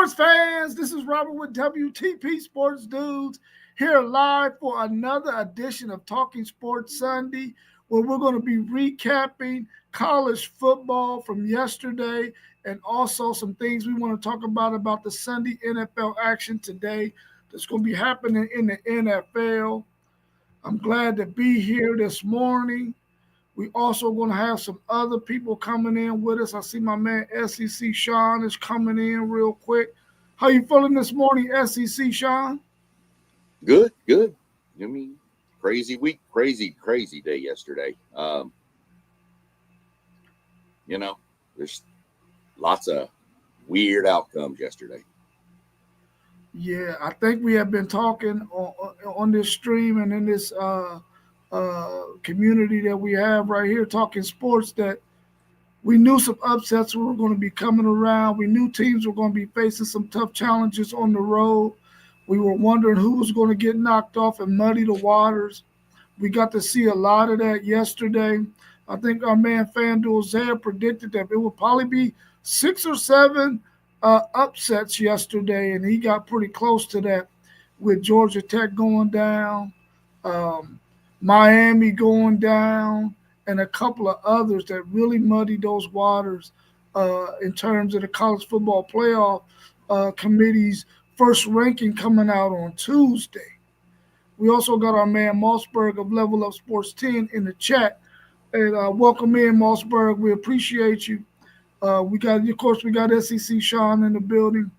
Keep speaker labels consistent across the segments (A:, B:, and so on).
A: Sports fans, this is Robert with WTP Sports Dudes here live for another edition of Talking Sports Sunday, where we're going to be recapping college football from yesterday and also some things we want to talk about the Sunday NFL action today that's going to be happening in the NFL. I'm glad to be here this morning. We also going to have some other people coming in with us. I see my man SEC Sean is coming in real quick. How you feeling this morning, SEC Sean?
B: Good. I mean, crazy week, crazy day yesterday. There's lots of weird outcomes yesterday.
A: Yeah, I think we have been talking on this stream and in this community that we have right here, Talking Sports, that we knew some upsets were going to be coming around. We knew teams were going to be facing some tough challenges on the road. We were wondering who was going to get knocked off and muddy the waters. We got to see a lot of that yesterday. I think our man FanDuel Zaire predicted that it would probably be 6 or 7 upsets yesterday, and he got pretty close to that with Georgia Tech going down, Miami going down, and a couple of others that really muddied those waters in terms of the college football playoff committee's first ranking coming out on Tuesday. We also got our man Mossberg of Level Up Sports 10 in the chat. And welcome in, Mossberg. We appreciate you. We got SEC Sean in the building.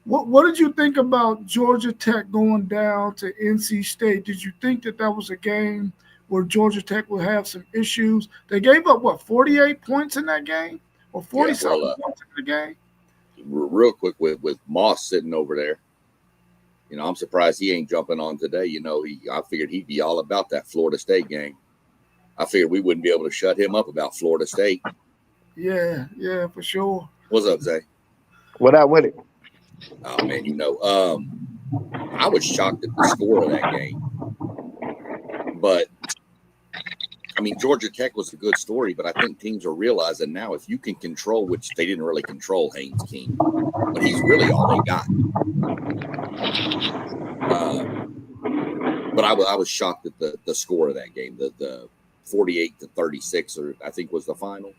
A: What did you think about Georgia Tech going down to NC State? Did you think that was a game where Georgia Tech would have some issues? They gave up, 48 points in that game? Or 40-something points in the game?
B: Real quick with Moss sitting over there. I'm surprised he ain't jumping on today. I figured he'd be all about that Florida State game. I figured we wouldn't be able to shut him up about Florida State.
A: Yeah, for sure.
B: What's up, Zay?
C: What up with it?
B: Oh, man, I was shocked at the score of that game. But, Georgia Tech was a good story, but I think teams are realizing now if you can control, which they didn't really control Haynes King, but he's really all they got. But I was shocked at the score of that game, the 48-36, or I think was the final.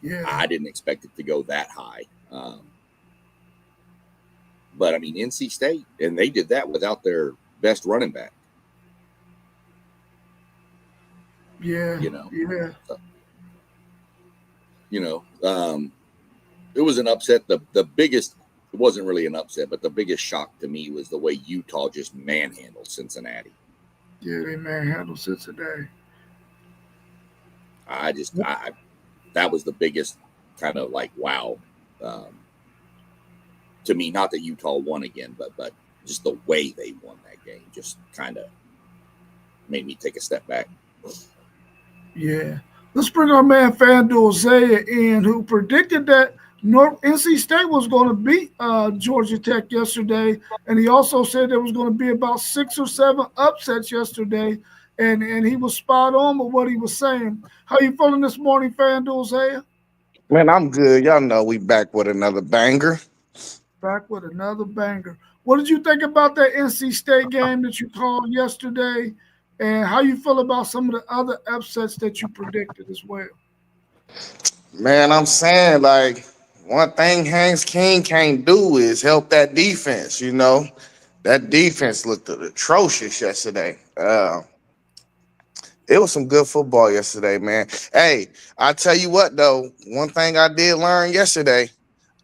A: Yeah,
B: I didn't expect it to go that high. But NC State, and they did that without their best running back.
A: Yeah.
B: It was an upset. The biggest, it wasn't really an upset, but the biggest shock to me was the way Utah just manhandled Cincinnati.
A: Yeah, they manhandled Cincinnati.
B: That was the biggest kind of wow. To me, not that Utah won again, but just the way they won that game just kind of made me take a step back.
A: Yeah. Let's bring our man FanDuel Zaya in, who predicted that NC State was going to beat Georgia Tech yesterday, and he also said there was going to be about 6 or 7 upsets yesterday, and he was spot on with what he was saying. How you feeling this morning, FanDuel Zaya?
C: Man, I'm good. Y'all know we back with another banger.
A: Back with another banger. What did you think about that NC State game that you called yesterday? And how you feel about some of the other upsets that you predicted as well?
C: Man, I'm saying, one thing Haynes King can't do is help that defense, That defense looked atrocious yesterday. It was some good football yesterday, man. Hey, I tell you what, though, one thing I did learn yesterday,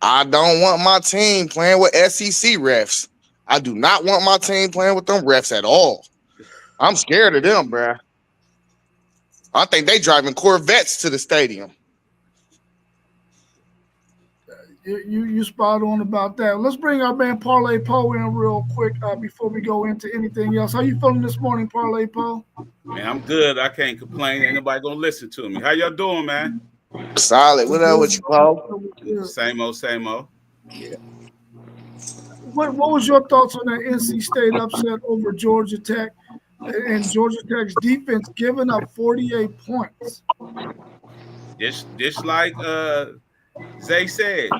C: I don't want my team playing with SEC refs. I do not want my team playing with them refs at all. I'm scared of them, bruh. I think they driving Corvettes to the stadium.
A: You spot on about that. Let's bring our man Parlay Poe in real quick before we go into anything else. How you feeling this morning, Parlay Poe?
D: Man, I'm good. I can't complain. Ain't nobody gonna listen to me. How y'all doing, man?
C: Solid. What up with you, Poe?
D: Same old.
B: Yeah.
A: What was your thoughts on that NC State upset over Georgia Tech and Georgia Tech's defense giving up 48 points?
D: Just like Zay said,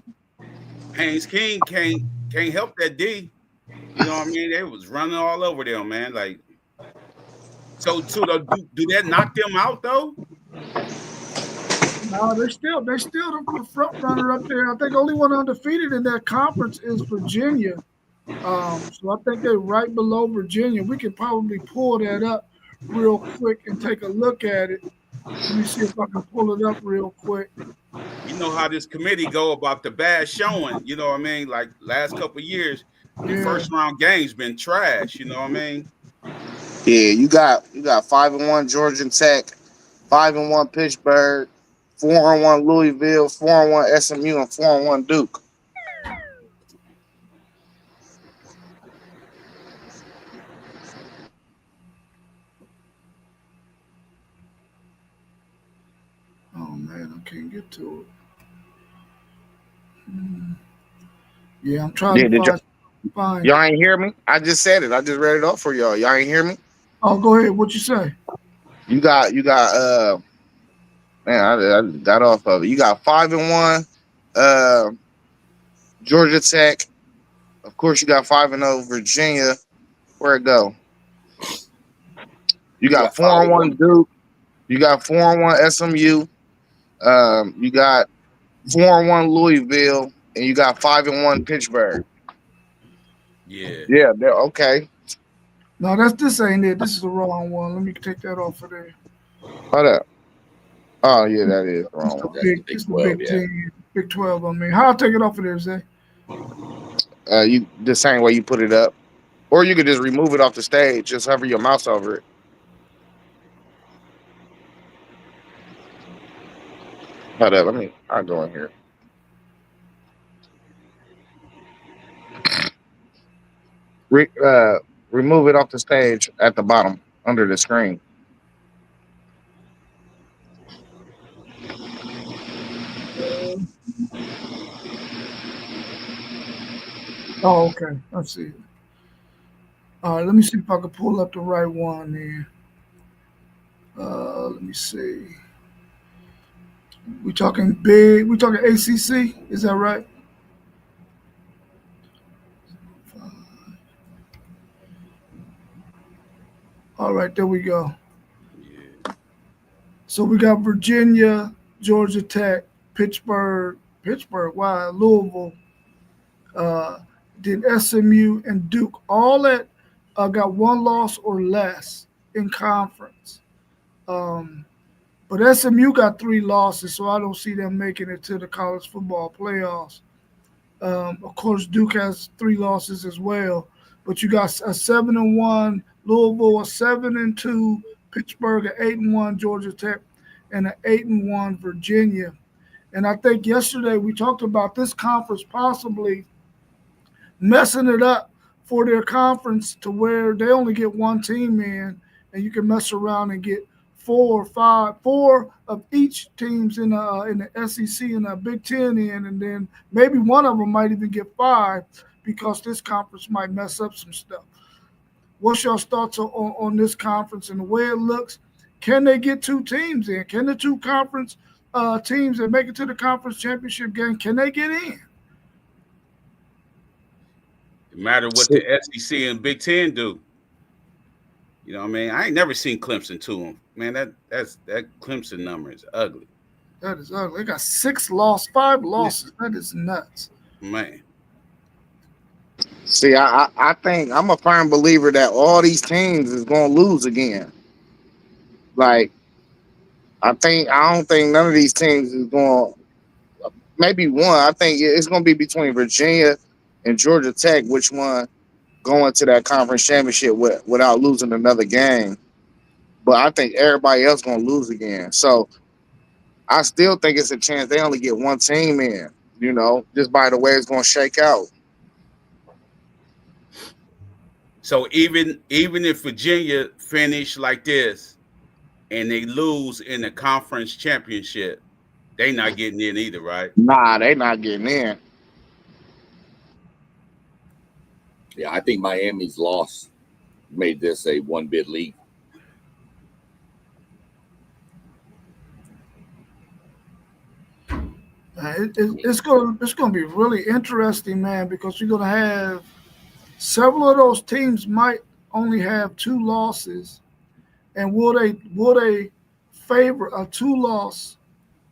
D: Haynes King can't help that D. You know what I mean? They was running all over them, man. Like, so do that knock them out though?
A: No, they're still the front runner up there. I think only one undefeated in that conference is Virginia. So I think they're right below Virginia. We could probably pull that up real quick and take a look at it. Let me see if I can pull it up real quick.
D: You know how this committee go about the bad showing. You know what I mean? Like last couple of years, the
A: Yeah.
D: first round games been trash. You know what I mean?
C: Yeah, you got 5-1 Georgia Tech, 5-1 Pittsburgh, 4-1 Louisville, 4-1 SMU, and 4-1 Duke.
A: Oh man, I can't get to it. Yeah, I'm trying
C: Yeah,
A: to find.
C: y'all ain't hear me? I just said it. I just read it off for y'all. Y'all ain't hear me?
A: Oh, go ahead. What you say?
C: You got man, I got off of it. You got 5-1 Georgia Tech. Of course, you got 5-0 Virginia. Where it go? You got 4-1 Duke. You got 4-1 SMU. You got 4-1 Louisville, and you got 5-1 Pittsburgh.
D: Yeah.
C: Yeah, they're okay.
A: No, this ain't it. This is the wrong one. Let me take that off of there.
C: Hold up. Oh yeah, that is the wrong one.
A: It's the Big 10, Big 12. I mean, how I take it off of there, Zay?
C: You the same way you put it up, or you could just remove it off the stage. Just hover your mouse over it. Hold up. I'll go in here. Remove it off the stage at the bottom under the screen.
A: Oh, okay. I see it. All right, let me see if I can pull up the right one there. Let me see. We talking big? We talking ACC? Is that right? All right, there we go.
D: Yeah.
A: So we got Virginia, Georgia Tech, Pittsburgh, wow, Louisville, then SMU and Duke, all that got one loss or less in conference. But SMU got 3 losses, so I don't see them making it to the college football playoffs. Of course, Duke has 3 losses as well, but you got a 7-1 Louisville, a 7-2 Pittsburgh, an 8-1 Georgia Tech, and an 8-1 Virginia. And I think yesterday we talked about this conference possibly messing it up for their conference to where they only get one team in, and you can mess around and get 4 of each teams in the SEC and the Big Ten in, and then maybe one of them might even get 5 because this conference might mess up some stuff. What's your thoughts on this conference and the way it looks? Can they get 2 teams in? Can the 2 conference teams that make it to the conference championship game, can they get in?
D: No matter what the SEC and Big Ten do. You know what I mean? I ain't never seen Clemson to them. Man, that Clemson number is ugly.
A: That is ugly. They got 5 losses. That is nuts.
D: Man.
C: See, I think I'm a firm believer that all these teams is gonna lose again. Like, I don't think none of these teams is going. Maybe one. I think it's gonna be between Virginia and Georgia Tech. Which one going to that conference championship without losing another game? But I think everybody else gonna lose again. So I still think it's a chance they only get one team in. You know, just by the way it's gonna shake out.
D: So even if Virginia finish like this and they lose in the conference championship, they not getting in either, right?
C: Nah, they not getting in.
B: Yeah, I think Miami's loss made this a 1-bid league.
A: It's gonna be really interesting, man, because you're gonna have several of those teams might only have two losses, and will they favor a two-loss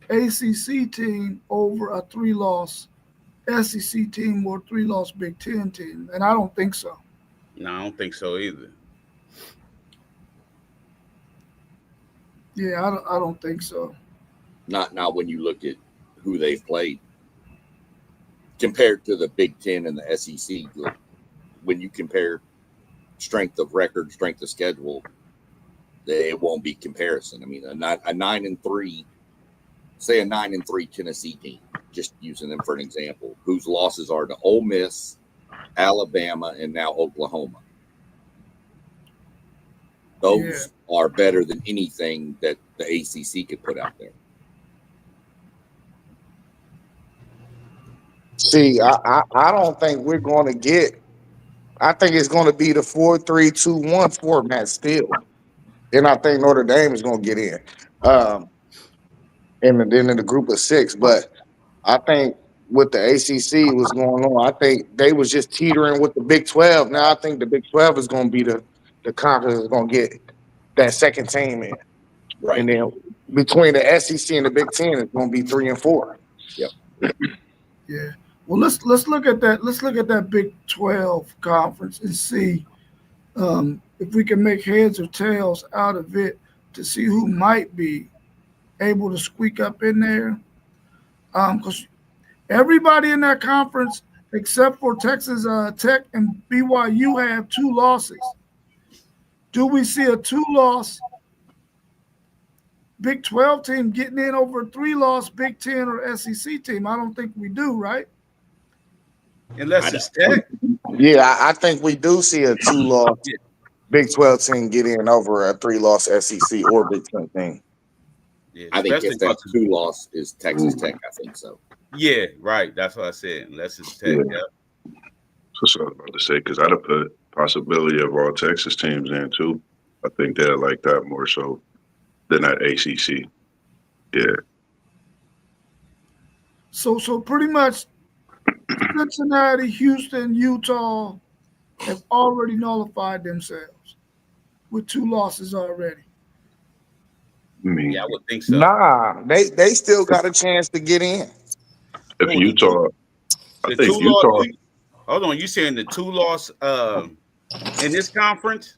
A: ACC team over a three-loss SEC team or three-loss Big Ten team? And I don't think so.
D: No, I don't think so either.
A: Yeah, I don't think so.
B: Not when you look at who they've played compared to the Big Ten and the SEC. When you compare strength of record, strength of schedule, it won't be comparison. I mean, a 9-3, say a 9-3 Tennessee team, just using them for an example, whose losses are to Ole Miss, Alabama, and now Oklahoma. Those are better than anything that the ACC could put out there.
C: See, I don't think we're going to get. I think it's going to be the 4-3-2-1 format still, and I think Notre Dame is going to get in, and then in the group of six. But I think with the ACC was going on, I think they was just teetering with the Big 12. Now I think the Big 12 is going to be the conference that's going to get that second team in,
B: Right.
C: and then between the SEC and the Big 10, it's going to be 3 and 4.
B: Yep.
A: Yeah. Well, let's look at that. Let's look at that Big 12 conference and see if we can make heads or tails out of it to see who might be able to squeak up in there. Because everybody in that conference, except for Texas Tech and BYU, have two losses. Do we see a two-loss Big 12 team getting in over a three-loss Big 10 or SEC team? I don't think we do, right?
D: Unless it's Tech.
C: Yeah, I think we do see a two-loss Big 12 team get in over a three-loss SEC or Big 10 team.
D: Yeah,
B: I think
D: especially
B: if that
D: because-
B: 2-loss is Texas Tech, I think so.
D: Yeah, right. That's what I said. Unless it's Tech.
E: Yeah. That's what I was about to say, because I'd have put possibility of all Texas teams in too. I think they're like that more so than that ACC. Yeah.
A: So pretty much Cincinnati, Houston, Utah have already nullified themselves with two losses already.
E: I mean,
D: Yeah, I would think so.
C: Nah, they still got a chance to get in.
E: if Utah, I
D: The
E: think
D: two
E: Utah.
D: loss. Hold on, you saying the two loss in this conference?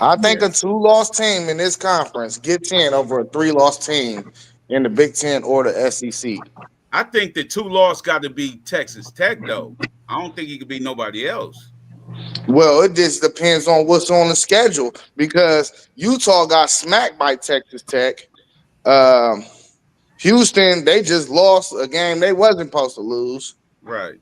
C: I think a two-loss team in this conference gets in over a three-loss team in the Big 10 or the SEC.
D: I think the two loss got to be Texas Tech though. I don't think it could be nobody else.
C: Well, it just depends on what's on the schedule because Utah got smacked by Texas Tech. Houston, they just lost a game they wasn't supposed to lose.
D: Right.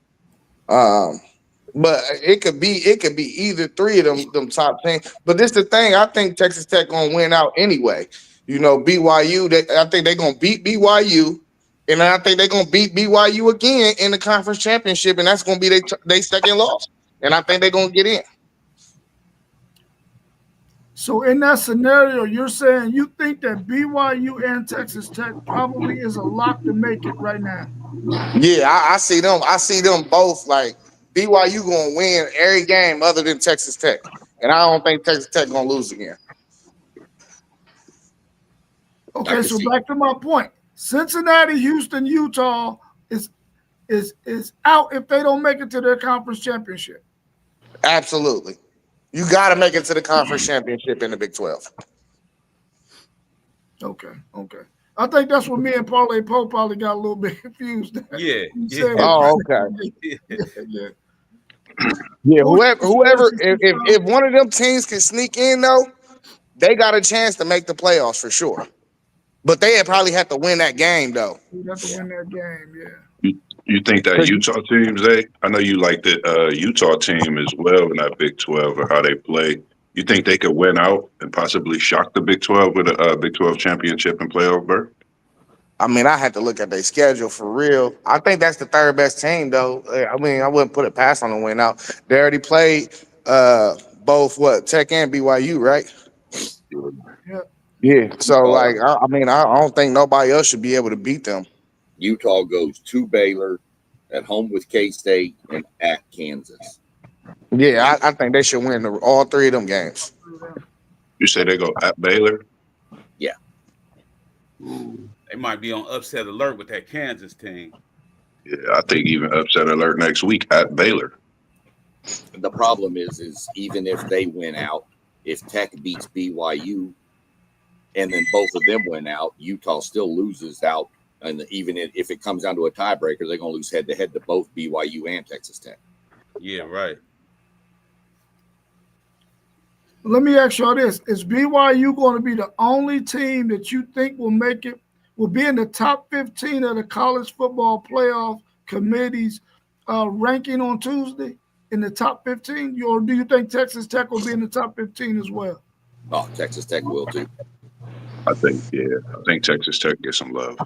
C: But it could be either three of them top 10. But this the thing, I think Texas Tech gonna win out anyway. You know, BYU, I think they're gonna beat BYU, and I think they're gonna beat BYU again in the conference championship, and that's gonna be their second loss. And I think they're gonna get in.
A: So in that scenario, you're saying you think that BYU and Texas Tech probably is a lock to make it right now.
C: Yeah, I see them. I see them both like BYU gonna win every game other than Texas Tech, and I don't think Texas Tech gonna lose again.
A: Okay, so back to my point. Cincinnati, Houston, Utah is out if they don't make it to their conference championship.
C: Absolutely, you got to make it to the conference championship in the Big 12.
A: Okay. I think that's what me and Parlay Poe probably got a little bit confused.
D: Yeah.
C: Oh, okay.
A: Yeah.
C: Yeah, whoever, if one of them teams can sneak in though, they got a chance to make the playoffs for sure. But they probably have to win that game though.
A: You have to win that game, yeah.
E: You think that Utah team, Zay? I know you like the Utah team as well in that Big 12 or how they play. You think they could win out and possibly shock the Big 12 with a Big 12 championship and playoff berth?
C: I mean, I had to look at their schedule for real. I think that's the third best team, though. I mean, I wouldn't put it past on the win out. They already played both Tech and BYU, right?
A: Yeah.
C: Yeah. So, I don't think nobody else should be able to beat them.
B: Utah goes to Baylor, at home with K-State, and at Kansas.
C: Yeah, I think they should win all three of them games.
E: You say they go at Baylor?
B: Yeah.
D: They might be on upset alert with that Kansas team.
E: Yeah, I think even upset alert next week at Baylor.
B: The problem is even if they win out, if Tech beats BYU, and then both of them win out, Utah still loses out. And even if it comes down to a tiebreaker, they're going to lose head-to-head to both BYU and Texas Tech.
D: Yeah, right.
A: Let me ask y'all this. Is BYU going to be the only team that you think will be in the top 15 of the college football playoff committee's ranking on Tuesday in the top 15? Or do you think Texas Tech will be in the top 15 as well?
B: Oh, Texas Tech will too.
E: I think Texas Tech gets some love.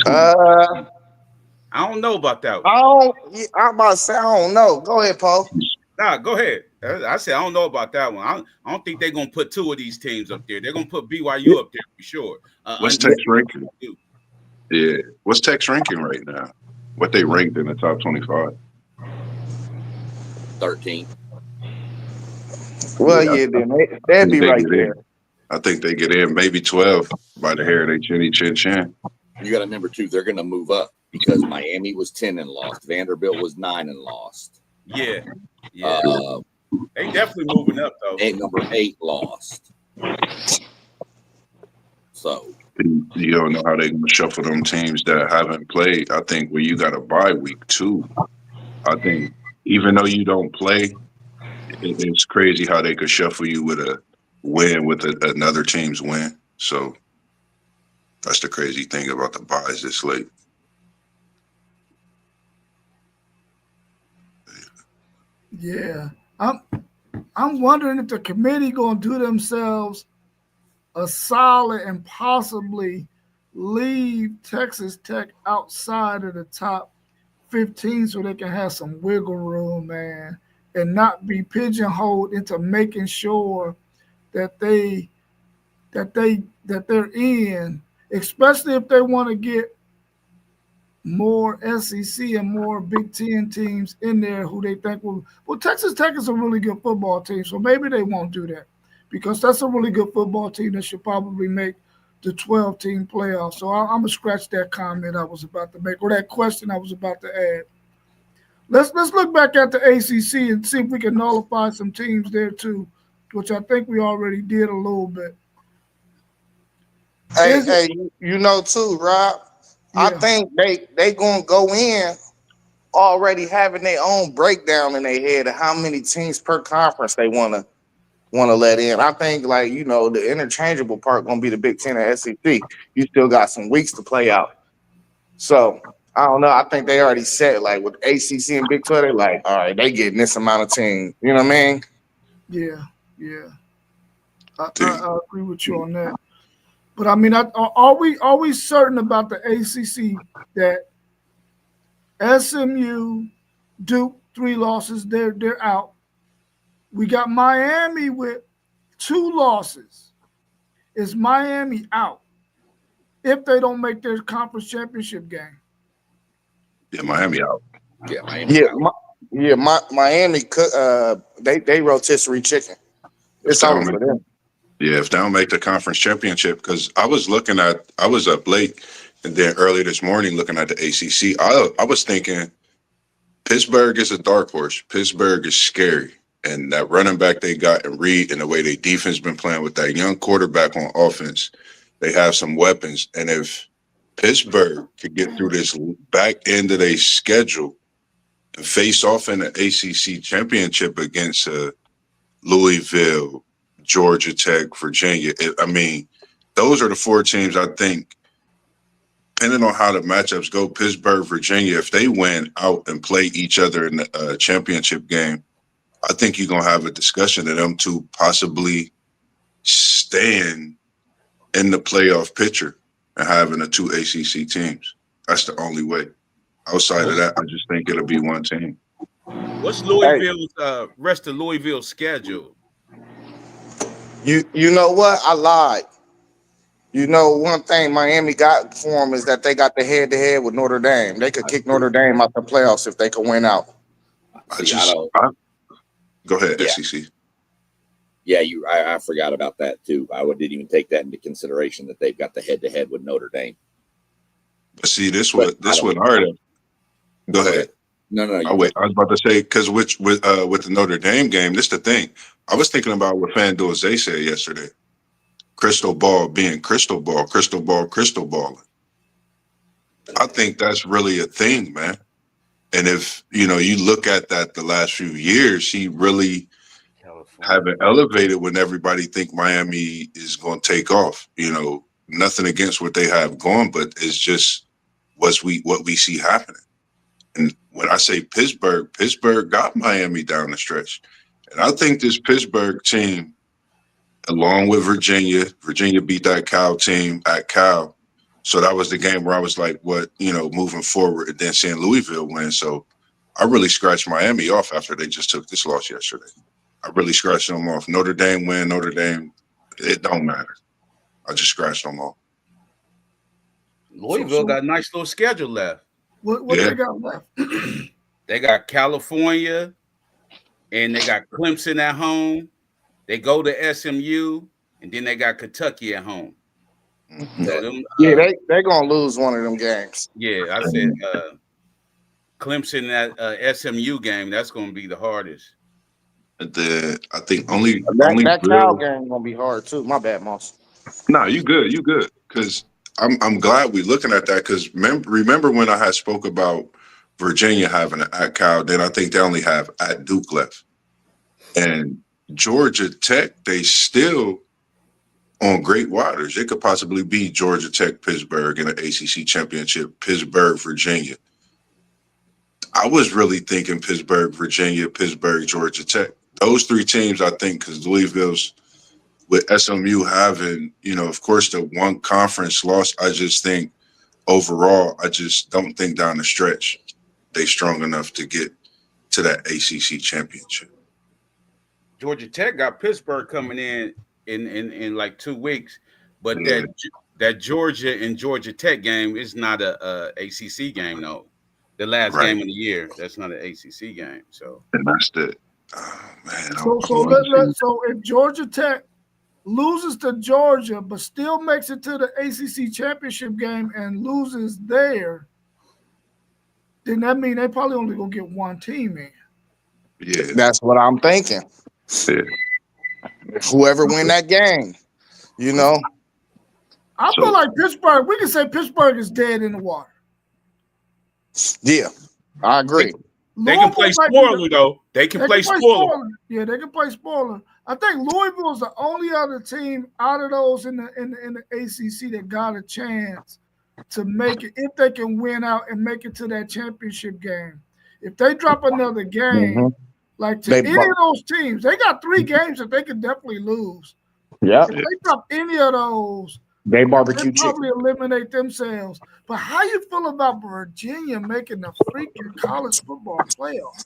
C: I
D: I don't know about that one.
C: I'm about to say I don't know. Go ahead, Paul.
D: Nah, go ahead. I said I don't know about that one. I don't think they're gonna put two of these teams up there. They're gonna put BYU up there for sure.
E: What's Tech's ranking? Yeah, what's Tech's ranking right now? What they ranked in the top 25?
B: 13.
C: Well,
E: Yeah,
C: then they'd be
E: they
C: right
E: get
C: there.
E: in. I think they get in maybe 12 by the hair of their chinny chin chin.
B: You got to remember too, they're going to move up because Miami was 10 and lost. Vanderbilt was 9 and lost.
D: Yeah. They definitely moving up though.
B: And number 8 lost. So
E: You don't know how they're going to shuffle them teams that haven't played. I think where you got a bye week too. I think even though you don't play, it's crazy how they could shuffle you with a win with another team's win. So that's the crazy thing about the buys this late.
A: Yeah. I'm wondering if the committee going to do themselves a solid and possibly leave Texas Tech outside of the top 15 so they can have some wiggle room, man, and not be pigeonholed into making sure that they're in, especially if they want to get more SEC and more Big Ten teams in there who they think will. Well, Texas Tech is a really good football team, so maybe they won't do that because that's a really good football team that should probably make the 12-team playoff. So I'm gonna scratch that comment I was about to make or that question I was about to add. Let's look back at the ACC and see if we can nullify some teams there too, which I think we already did a little bit.
C: Hey, you know too, Rob.
A: Yeah.
C: I think they gonna go in already having their own breakdown in their head of how many teams per conference they wanna let in. I think the interchangeable part gonna be the Big Ten and SEC. You still got some weeks to play out. So I don't know. I think they already said with ACC and Big 12, they're like, all right, they getting this amount of teams. You know what I mean?
A: Yeah. I agree with you on that. But I mean, are we certain about the ACC that SMU, Duke, 3 losses, they're out. We got Miami with 2 losses. Is Miami out if they don't make their conference championship game?
E: Yeah, Miami out.
B: yeah, Miami out.
C: Miami they rotisserie chicken. It's over for them.
E: Yeah, if they don't make the conference championship, because I was up late and then early this morning looking at the ACC. I was thinking Pittsburgh is a dark horse. Pittsburgh is scary. And that running back they got in Reed and the way their defense been playing with that young quarterback on offense, they have some weapons. And if Pittsburgh could get through this back end of their schedule and face off in the ACC championship against Louisville, Georgia Tech, Virginia. Those are the 4 teams I think, depending on how the matchups go, Pittsburgh, Virginia, if they win out and play each other in the championship game, I think you're going to have a discussion of them two possibly staying in the playoff picture and having the 2 ACC teams. That's the only way. Outside of that, I just think it'll be one team.
D: What's Louisville's rest of Louisville's schedule?
C: You know what? I lied. You know, one thing Miami got for them is that they got the head-to-head with Notre Dame. They could kick Notre Dame out the playoffs if they could win out.
E: Go ahead,
B: Yeah.
E: SEC.
B: Yeah, I forgot about that too. Didn't even take that into consideration that they've got the head-to-head with Notre Dame.
E: But see, this
B: But
E: would hurt them. Go ahead.
B: No.
E: Oh, wait, I was about to say because with the Notre Dame game, this the thing. I was thinking about what FanDuel Zay said yesterday. Crystal ball being crystal ball, crystal ball, crystal balling. I think that's really a thing, man. And if you look at that the last few years, he really haven't elevated when everybody think Miami is going to take off. Nothing against what they have going, but it's just what we see happening. And when I say Pittsburgh got Miami down the stretch. And I think this Pittsburgh team, along with Virginia beat that Cal team at Cal. So that was the game where I was like, moving forward, and then seeing Louisville win. So I really scratched Miami off after they just took this loss yesterday. I really scratched them off. Notre Dame win, Notre Dame, it don't matter. I just scratched them off.
D: Louisville got a nice little schedule left.
A: What they got left?
D: They got California, and they got Clemson at home. They go to SMU, and then they got Kentucky at home.
C: Mm-hmm.
D: So
C: they're gonna lose one of them games.
D: Yeah, I said Clemson at SMU game. That's going to be the hardest.
E: I think only
C: that Cal game gonna be hard too. My bad, Moss.
E: No, you good. Because I'm glad we're looking at that. Because remember when I had spoke about Virginia having an at Cal, then I think they only have at Duke left, and Georgia Tech, they still on great waters. It could possibly be Georgia Tech, Pittsburgh in an ACC championship, Pittsburgh, Virginia. I was really thinking Pittsburgh, Virginia, Pittsburgh, Georgia Tech. Those three teams, I think, because Louisville's with SMU having, of course, the one conference loss, I just think overall, I just don't think down the stretch they strong enough to get to that ACC championship.
D: Georgia Tech got Pittsburgh coming in like 2 weeks, but that Georgia and Georgia Tech game is not a ACC game though. The last game of the year, that's not an ACC game. So
E: and that's the man.
A: So if Georgia Tech loses to Georgia but still makes it to the ACC championship game and loses there, then that means they probably only gonna get one team in.
E: Yeah,
C: that's what I'm thinking.
E: Yeah.
C: Whoever win that game,
A: I feel like Pittsburgh. We can say Pittsburgh is dead in the water.
C: Yeah, I agree.
D: They can play spoiler though. They can play spoiler.
A: Yeah, they can play spoiler. I think Louisville is the only other team out of those in the ACC that got a chance to make it if they can win out and make it to that championship game. If they drop another game, like to any of those teams, they got 3 games that they could definitely lose.
C: Yeah.
A: If they drop any of those,
C: they barbecue chicken.
A: Probably eliminate themselves. But how you feel about Virginia making the freaking college football playoff?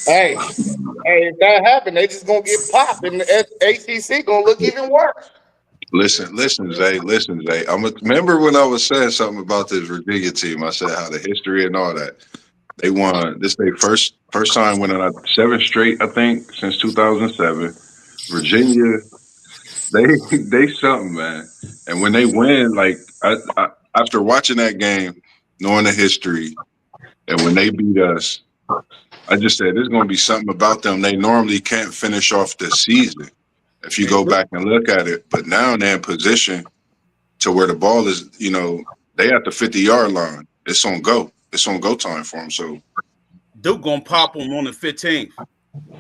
C: Hey, if that happened, they just gonna get popped, and the ACC gonna look even worse.
E: Listen, Zay. Remember when I was saying something about this Virginia team? I said how the history and all that. They won this day first time winning 7 straight, I think, since 2007. Virginia, they something, man. And when they win, like I after watching that game, knowing the history, and when they beat us, I just said there's going to be something about them. They normally can't finish off the season if you go back and look at it. But now they're in position to where the ball is, they at the 50-yard line. It's on go. It's on go time for them. So
D: Duke going to pop them on the 15th.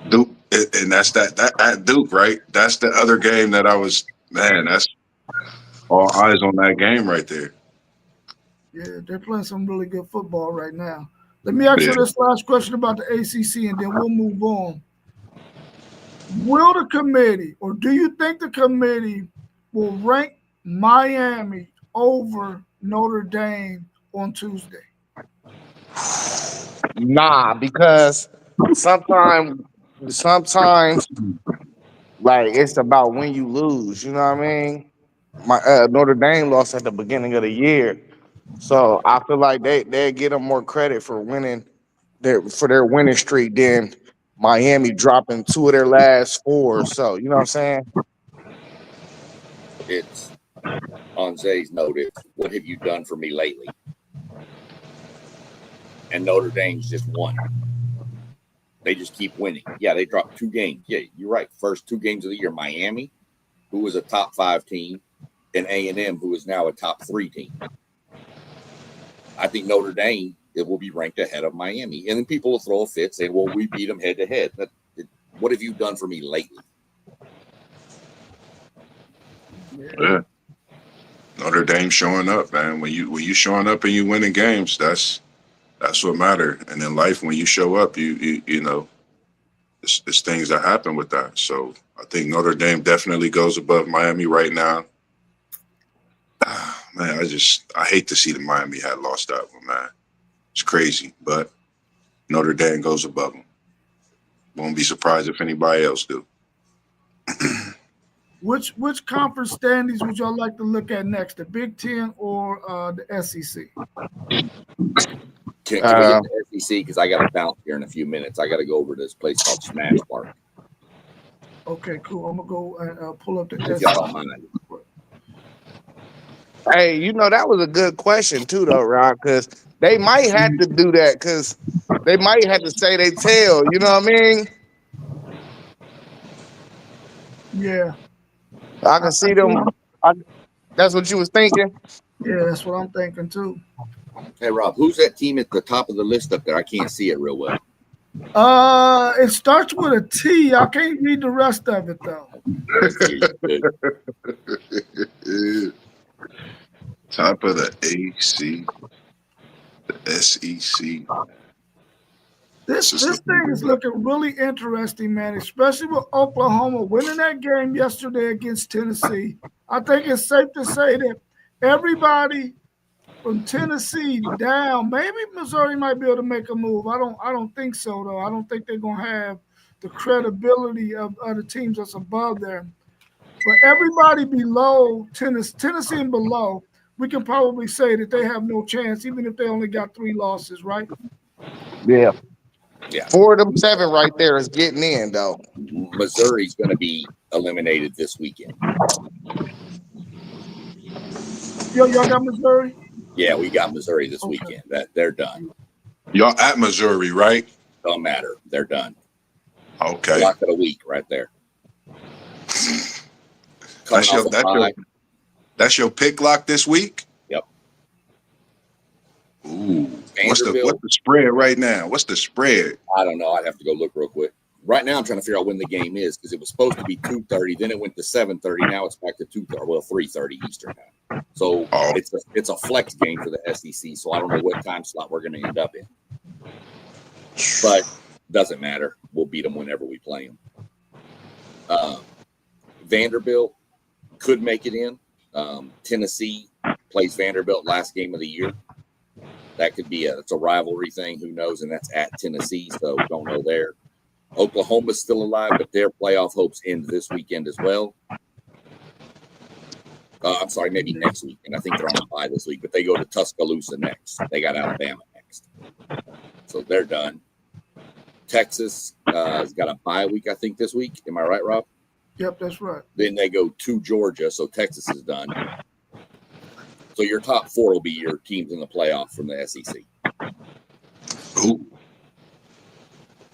E: Duke, and that's that at Duke, right? That's the other game that that's all eyes on that game right there.
A: Yeah, they're playing some really good football right now. Let me ask you this last question about the ACC, and then we'll move on. Will the committee, or do you think the committee will rank Miami over Notre Dame on Tuesday?
C: Nah, because sometimes, like it's about when you lose. You know what I mean? my Notre Dame lost at the beginning of the year. So I feel like they get them more credit for winning their winning streak than Miami dropping 2 of their last 4. So you know what I'm saying?
B: It's on Zay's note. It's what have you done for me lately? And Notre Dame's just won. They just keep winning. Yeah, they dropped 2 games. Yeah, you're right. First 2 games of the year, Miami, who was a top 5 team, and A&M, who is now a top 3 team. I think Notre Dame, it will be ranked ahead of Miami. And then people will throw a fit saying, well, we beat them head to head. What have you done for me lately?
E: Yeah. Notre Dame showing up, man. When you showing up and you winning games, that's what matter. And in life, when you show up, you know, it's things that happen with that. So I think Notre Dame definitely goes above Miami right now. Man, I hate to see the Miami had lost that one, man. It's crazy, but Notre Dame goes above them. Won't be surprised if anybody else do.
A: Which conference standings would y'all like to look at next, the Big Ten or the SEC?
B: Can we get the SEC? Because I got to bounce here in a few minutes. I got to go over to this place called Smash Park.
A: Okay, cool. I'm gonna go and pull up the
B: If y'all don't
A: SEC.
B: mind.
C: Hey, you know that was a good question too, though, Ron, because they might have to do that because they might have to say they tell. You know what I mean?
A: Yeah,
C: I can see them. That's what you was thinking.
A: yeah, that's what I'm thinking too.
B: Hey, Rob, who's that team at the top of the list up there? I can't see it real well.
A: It starts with a T. I can't read the rest of it though.
E: Top of the AC, the SEC.
A: This thing is looking really interesting, man, especially with Oklahoma winning that game yesterday against Tennessee. I think it's safe to say that everybody from Tennessee down, maybe Missouri might be able to make a move. I don't think so, though. I don't think they're going to have the credibility of the teams that's above them. But everybody below Tennessee and below, we can probably say that they have no chance, even if they only got 3 losses, right?
C: Yeah.
B: Yeah.
C: 4 of them 7 right there is getting in, though.
B: Missouri's going to be eliminated this weekend.
A: Y'all got Missouri?
B: Yeah, we got Missouri this weekend. They're done.
E: Y'all at Missouri, right?
B: Don't matter. They're done.
E: Okay.
B: Lock of the week right there.
E: That's your pick lock this week?
B: Yep.
E: Ooh. What's the spread right now? What's the spread?
B: I don't know. I'd have to go look real quick. Right now, I'm trying to figure out when the game is because it was supposed to be 2:30. Then it went to 7:30. Now it's back to 2:30. Well, 3:30 Eastern time. So it's a flex game for the SEC. So I don't know what time slot we're going to end up in. But doesn't matter. We'll beat them whenever we play them. Vanderbilt could make it in. Tennessee plays Vanderbilt last game of the year. That could be it's a rivalry thing. Who knows? And that's at Tennessee, so don't know there. Oklahoma's still alive, but their playoff hopes end this weekend as well. I'm sorry, maybe next week. And I think they're on a bye this week, but they go to Tuscaloosa next. They got Alabama next. So they're done. Texas has got a bye week, I think, this week. Am I right, Rob?
A: Yep, that's right.
B: Then they go to Georgia, so Texas is done. So your top 4 will be your teams in the playoff from the SEC.
E: Ooh.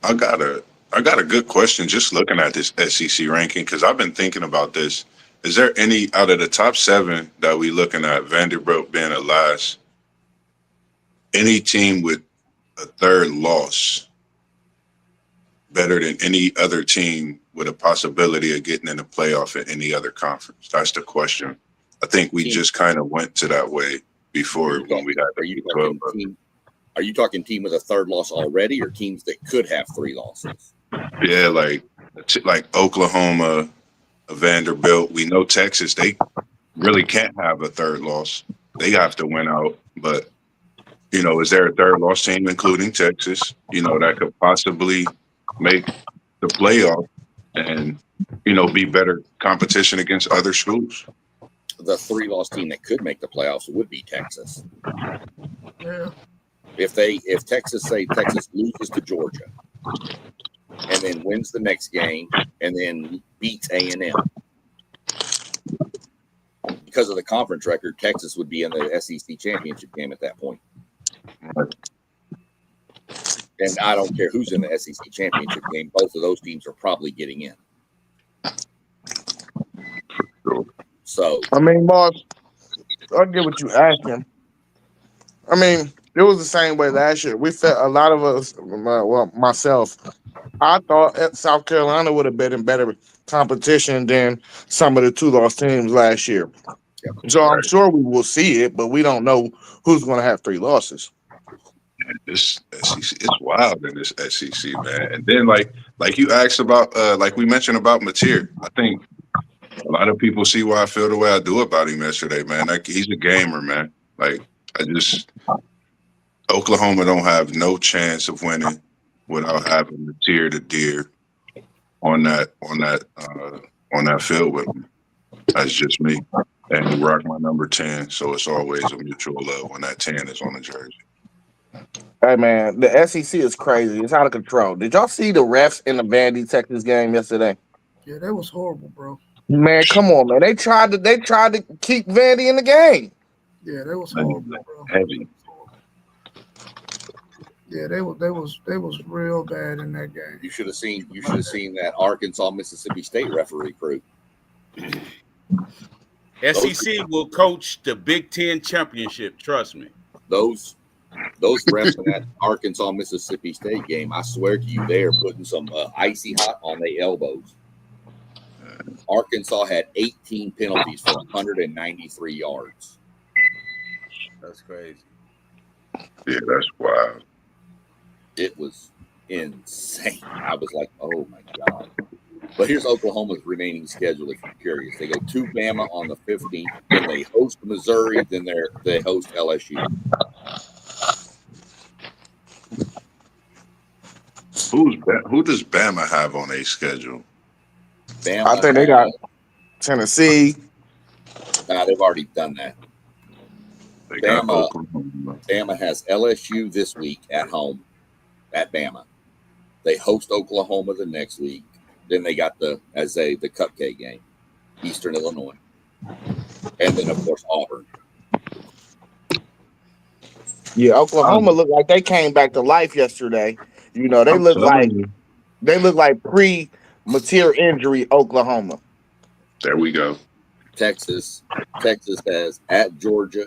E: I got a good question just looking at this SEC ranking because I've been thinking about this. Is there any out of the top 7 that we looking at, Vanderbilt being the last, any team with a 3rd loss better than any other team with a possibility of getting in the playoff in any other conference? That's the question. I think we just kind of went to that way before when we had.
B: Are you talking team with a 3rd loss already, or teams that could have 3 losses?
E: Yeah, like Oklahoma, Vanderbilt. We know Texas. They really can't have a 3rd loss. They have to win out. But is there a 3rd loss team, including Texas? That could possibly make the playoff and be better competition against other schools.
B: the 3-loss team that could make the playoffs would be Texas.
A: Yeah.
B: If Texas loses to Georgia and then wins the next game and then beats A&M, because of the conference record, Texas would be in the SEC championship game at that point. And I don't care who's in the SEC championship game. Both of those teams are probably getting in. So,
C: I mean, Mars, I get what you asking. I mean, it was the same way last year. We felt a lot of us, well, myself, I thought South Carolina would have been in better competition than some of the 2-loss teams last year.
B: yeah.
C: So I'm sure we will see it, but we don't know who's going to have 3 losses.
E: This SEC, it's wild in this SEC, man. And then like you asked about, like we mentioned about Mateer, I think a lot of people see why I feel the way I do about him yesterday, man. Like, he's a gamer, man. Like, Oklahoma don't have no chance of winning without having Mateer the Deer on that field with him. That's just me. And he rocked my number 10, so it's always a mutual love when that 10 is on the jersey.
C: Hey, man, the SEC is crazy. It's out of control. Did y'all see the refs in the Vandy Texas game yesterday?
A: Yeah, that was horrible, bro.
C: Man, come on, man. They tried to keep Vandy in the game.
A: Yeah, that was horrible, bro.
E: Heavy.
A: Yeah, they was real bad in that game.
B: You should have seen that Arkansas Mississippi State referee crew.
D: SEC will coach the Big Ten championship. Trust me.
B: Those refs in that Arkansas Mississippi State game, I swear to you, they are putting some icy hot on their elbows. Arkansas had 18 penalties for 193 yards.
D: That's crazy.
E: Yeah, that's wild.
B: It was insane. I was like, oh my God. But here's Oklahoma's remaining schedule if you're curious. They go to Bama on the 15th, then they host Missouri, then they host LSU.
E: Who does Bama have on a schedule?
B: Bama,
C: I think they got Tennessee.
B: Nah, they've already done that.
E: They got
B: Bama.
E: Oklahoma.
B: Bama has LSU this week at home at Bama. They host Oklahoma the next week. Then they got the cupcake game, Eastern Illinois. And then, of course, Auburn.
C: Yeah, Oklahoma looked like they came back to life yesterday. You know, they look like pre-Mateer injury Oklahoma.
E: There we go.
B: Texas has at Georgia,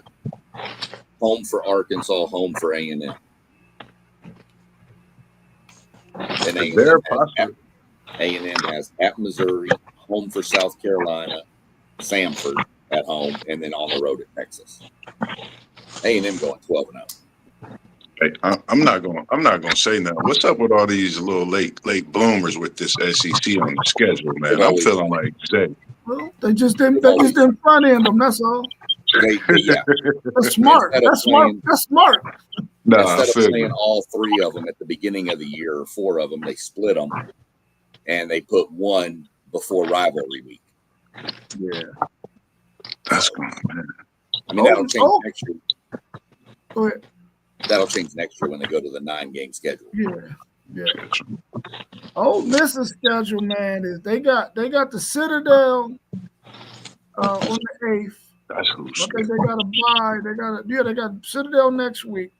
B: home for Arkansas, home for A&M. And A&M has at Missouri, home for South Carolina, Samford at home, and then on the road at Texas. A&M going 12-0.
E: Hey, I'm not gonna say nothing. What's up with all these little late bloomers with this SEC on the schedule, man? I'm feeling like Zay.
A: Well, they just didn't front end them. That's all.
B: Yeah.
A: That's smart. That's smart.
E: No,
B: Instead of playing all 3 of them at the beginning of the year, or 4 of them, they split them, and they put one before rivalry week.
E: Yeah, that's good, man.
B: I mean, that'll change next year.
A: Go ahead.
B: That'll change next year when they go to the 9-game schedule.
A: Yeah. Ole Miss's schedule, man, is they got the Citadel on the 8th.
E: That's who's.
A: I think they got a bye. They got Citadel next week.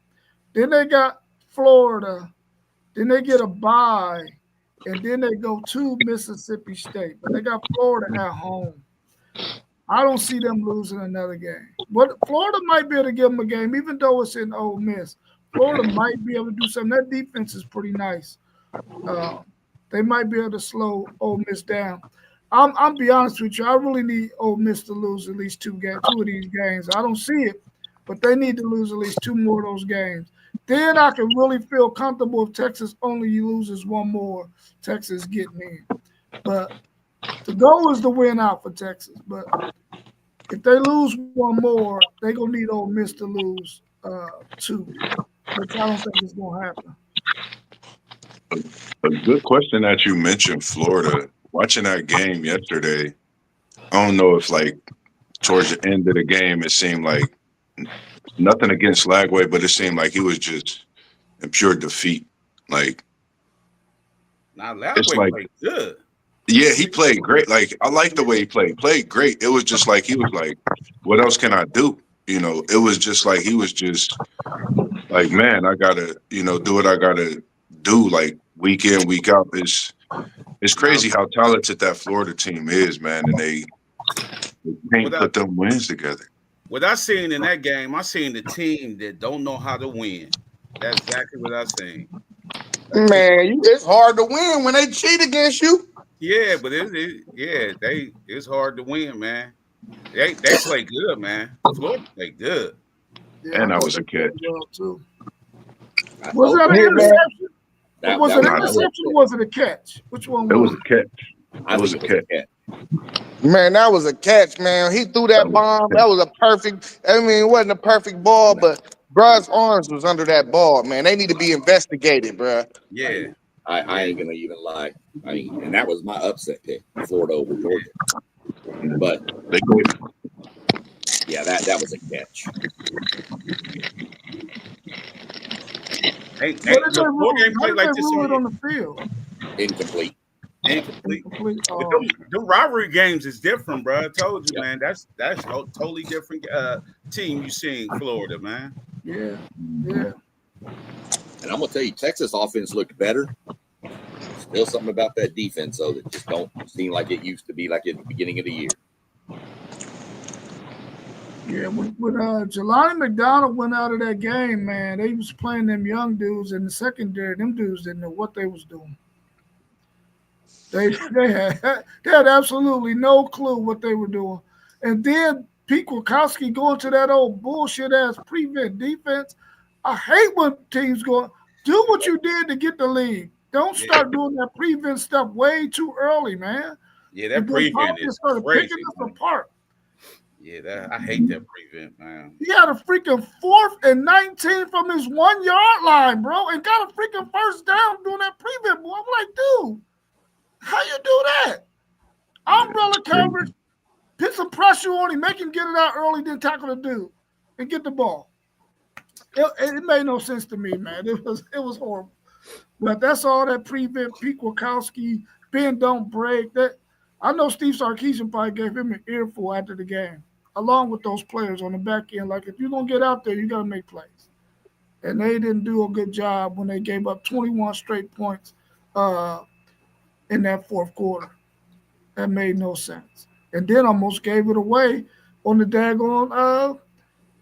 A: Then they got Florida. Then they get a bye, and then they go to Mississippi State. But they got Florida at home. I don't see them losing another game. But Florida might be able to give them a game, even though it's in Ole Miss. Florida might be able to do something. That defense is pretty nice. They might be able to slow Ole Miss down. I'll be honest with you. I really need Ole Miss to lose at least 2 of these games. I don't see it, but they need to lose at least 2 more of those games. Then I can really feel comfortable if Texas only loses 1 more. Texas getting in. But the goal is to win out for Texas. But if they lose 1 more, they're going to need Ole Miss to lose 2, which I don't think is going to happen.
E: A good question that you mentioned, Florida. Watching that game yesterday, I don't know if towards the end of the game, it seemed like nothing against Lagway, but it seemed like he was just in pure defeat. Like
D: Now
E: it's
D: Lagway
E: like,
D: played good.
E: yeah, he played great. Like I like the way he played. Played great. It was just like he was like, what else can I do? You know, it was just like he was just like, man, I gotta, do what I gotta do, like week in, week out. It's crazy how talented that Florida team is, man, and they can't
D: What I,
E: put them wins together.
D: what I seen in that game, I seen the team that don't know how to win. That's exactly what I seen.
C: Man, it's hard to win when they cheat against you.
D: Yeah, but it's hard to win, man. They play good, man. Florida play good.
A: Yeah,
E: And
A: I
E: that
A: thought
E: was a
A: they played
E: catch.
A: well too.
B: I
A: Was
B: hope
A: that an
C: Yeah, man.
A: interception?
B: that
A: Was it an
E: that was-
A: interception or was it a catch? Which one
E: It
A: was
E: was
A: it?
E: a catch.
B: I
E: It was
B: think
E: a
B: it was a
E: catch.
B: catch.
C: Man, that was a catch, man. He threw that bomb. That was a perfect. I mean, it wasn't a perfect ball, but bruh's arms was under that ball, man. They need to be investigated, bruh.
D: Yeah.
B: I ain't gonna even lie. I mean, and that was my upset pick, Florida over Georgia. But
E: They go.
B: yeah, that was a catch.
D: Hey,
A: What did they
D: the four
A: rule?
D: game
A: How
D: play
A: did
D: like
A: they
D: this
A: rule it
D: on
A: on the field?
B: Incomplete.
D: incomplete.
A: Incomplete.
D: But them rivalry games is different, bro. I told you,
B: Yep.
D: man. That's totally different team you seen Florida, man.
A: Yeah, yeah.
B: And I'm gonna tell you, Texas offense looked better. Still something about that defense, though, that just don't seem like it used to be like at the beginning of the year.
A: Yeah, when Jelani McDonald went out of that game, man, they was playing them young dudes in the secondary. Them dudes didn't know what they was doing. They had absolutely no clue what they were doing. And then Pete Kwiatkowski going to that old bullshit ass prevent defense. I hate when teams go do what you did to get the lead. Don't start doing that prevent stuff way too early, man.
D: Yeah, that
A: And then
D: prevent
A: Thompson
D: is
A: started
D: crazy.
A: picking us
D: Man.
A: apart.
D: Yeah, I hate that prevent, man.
A: He had a freaking 4th and 19 from his 1 yard line, bro, and got a freaking first down doing that prevent, boy. I'm like, dude, how you do that? Umbrella coverage, put some pressure on him, make him get it out early, then tackle the dude and get the ball. It made no sense to me, man. It was horrible. But that's all that prevent. Pete Kwiatkowski, Ben don't break. That I know Steve Sarkisian probably gave him an earful after the game, along with those players on the back end. Like, if you're gonna get out there, you gotta make plays. And they didn't do a good job when they gave up 21 straight points in that fourth quarter. That made no sense. And then almost gave it away on the daggone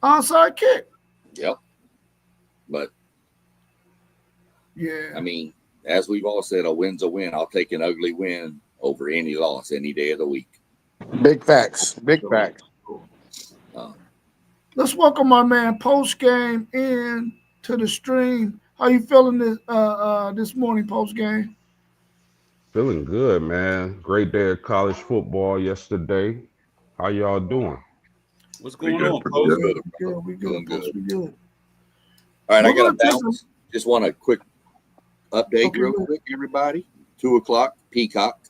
A: onside kick.
B: Yep. But
A: Yeah.
B: I mean, as we've all said, a win's a win. I'll take an ugly win over any loss any day of the week.
C: Big facts. Big facts.
A: Let's welcome our man Post Game in to the stream. How you feeling this morning, Post Game?
F: Feeling good, man. Great day of college football yesterday. How y'all doing?
D: What's
E: Pretty
D: going
E: good,
D: on,
E: pretty
D: Post?
E: good.
A: We
B: Doing
A: good.
B: good.
A: Post, we good.
B: All right, I
A: We're
B: got to
A: gonna take
B: bounce. Just want a quick update,
A: Okay,
B: real
A: good.
B: quick, everybody. 2:00 Peacock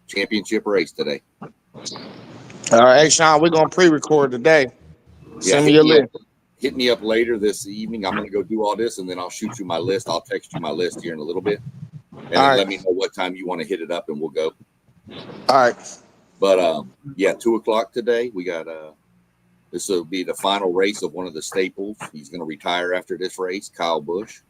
B: championship race today.
C: All right, hey Sean, we're gonna pre-record today. Send me your list.
B: Hit me up later this evening. I'm going to go do all this, and then I'll shoot you my list. I'll text you my list here in a little bit, and then
C: right.
B: let me know what time you want to hit it up, and we'll go.
C: All right.
B: But yeah, 2:00 today. We got this will be the final race of one of the staples. He's going to retire after this race, Kyle Busch.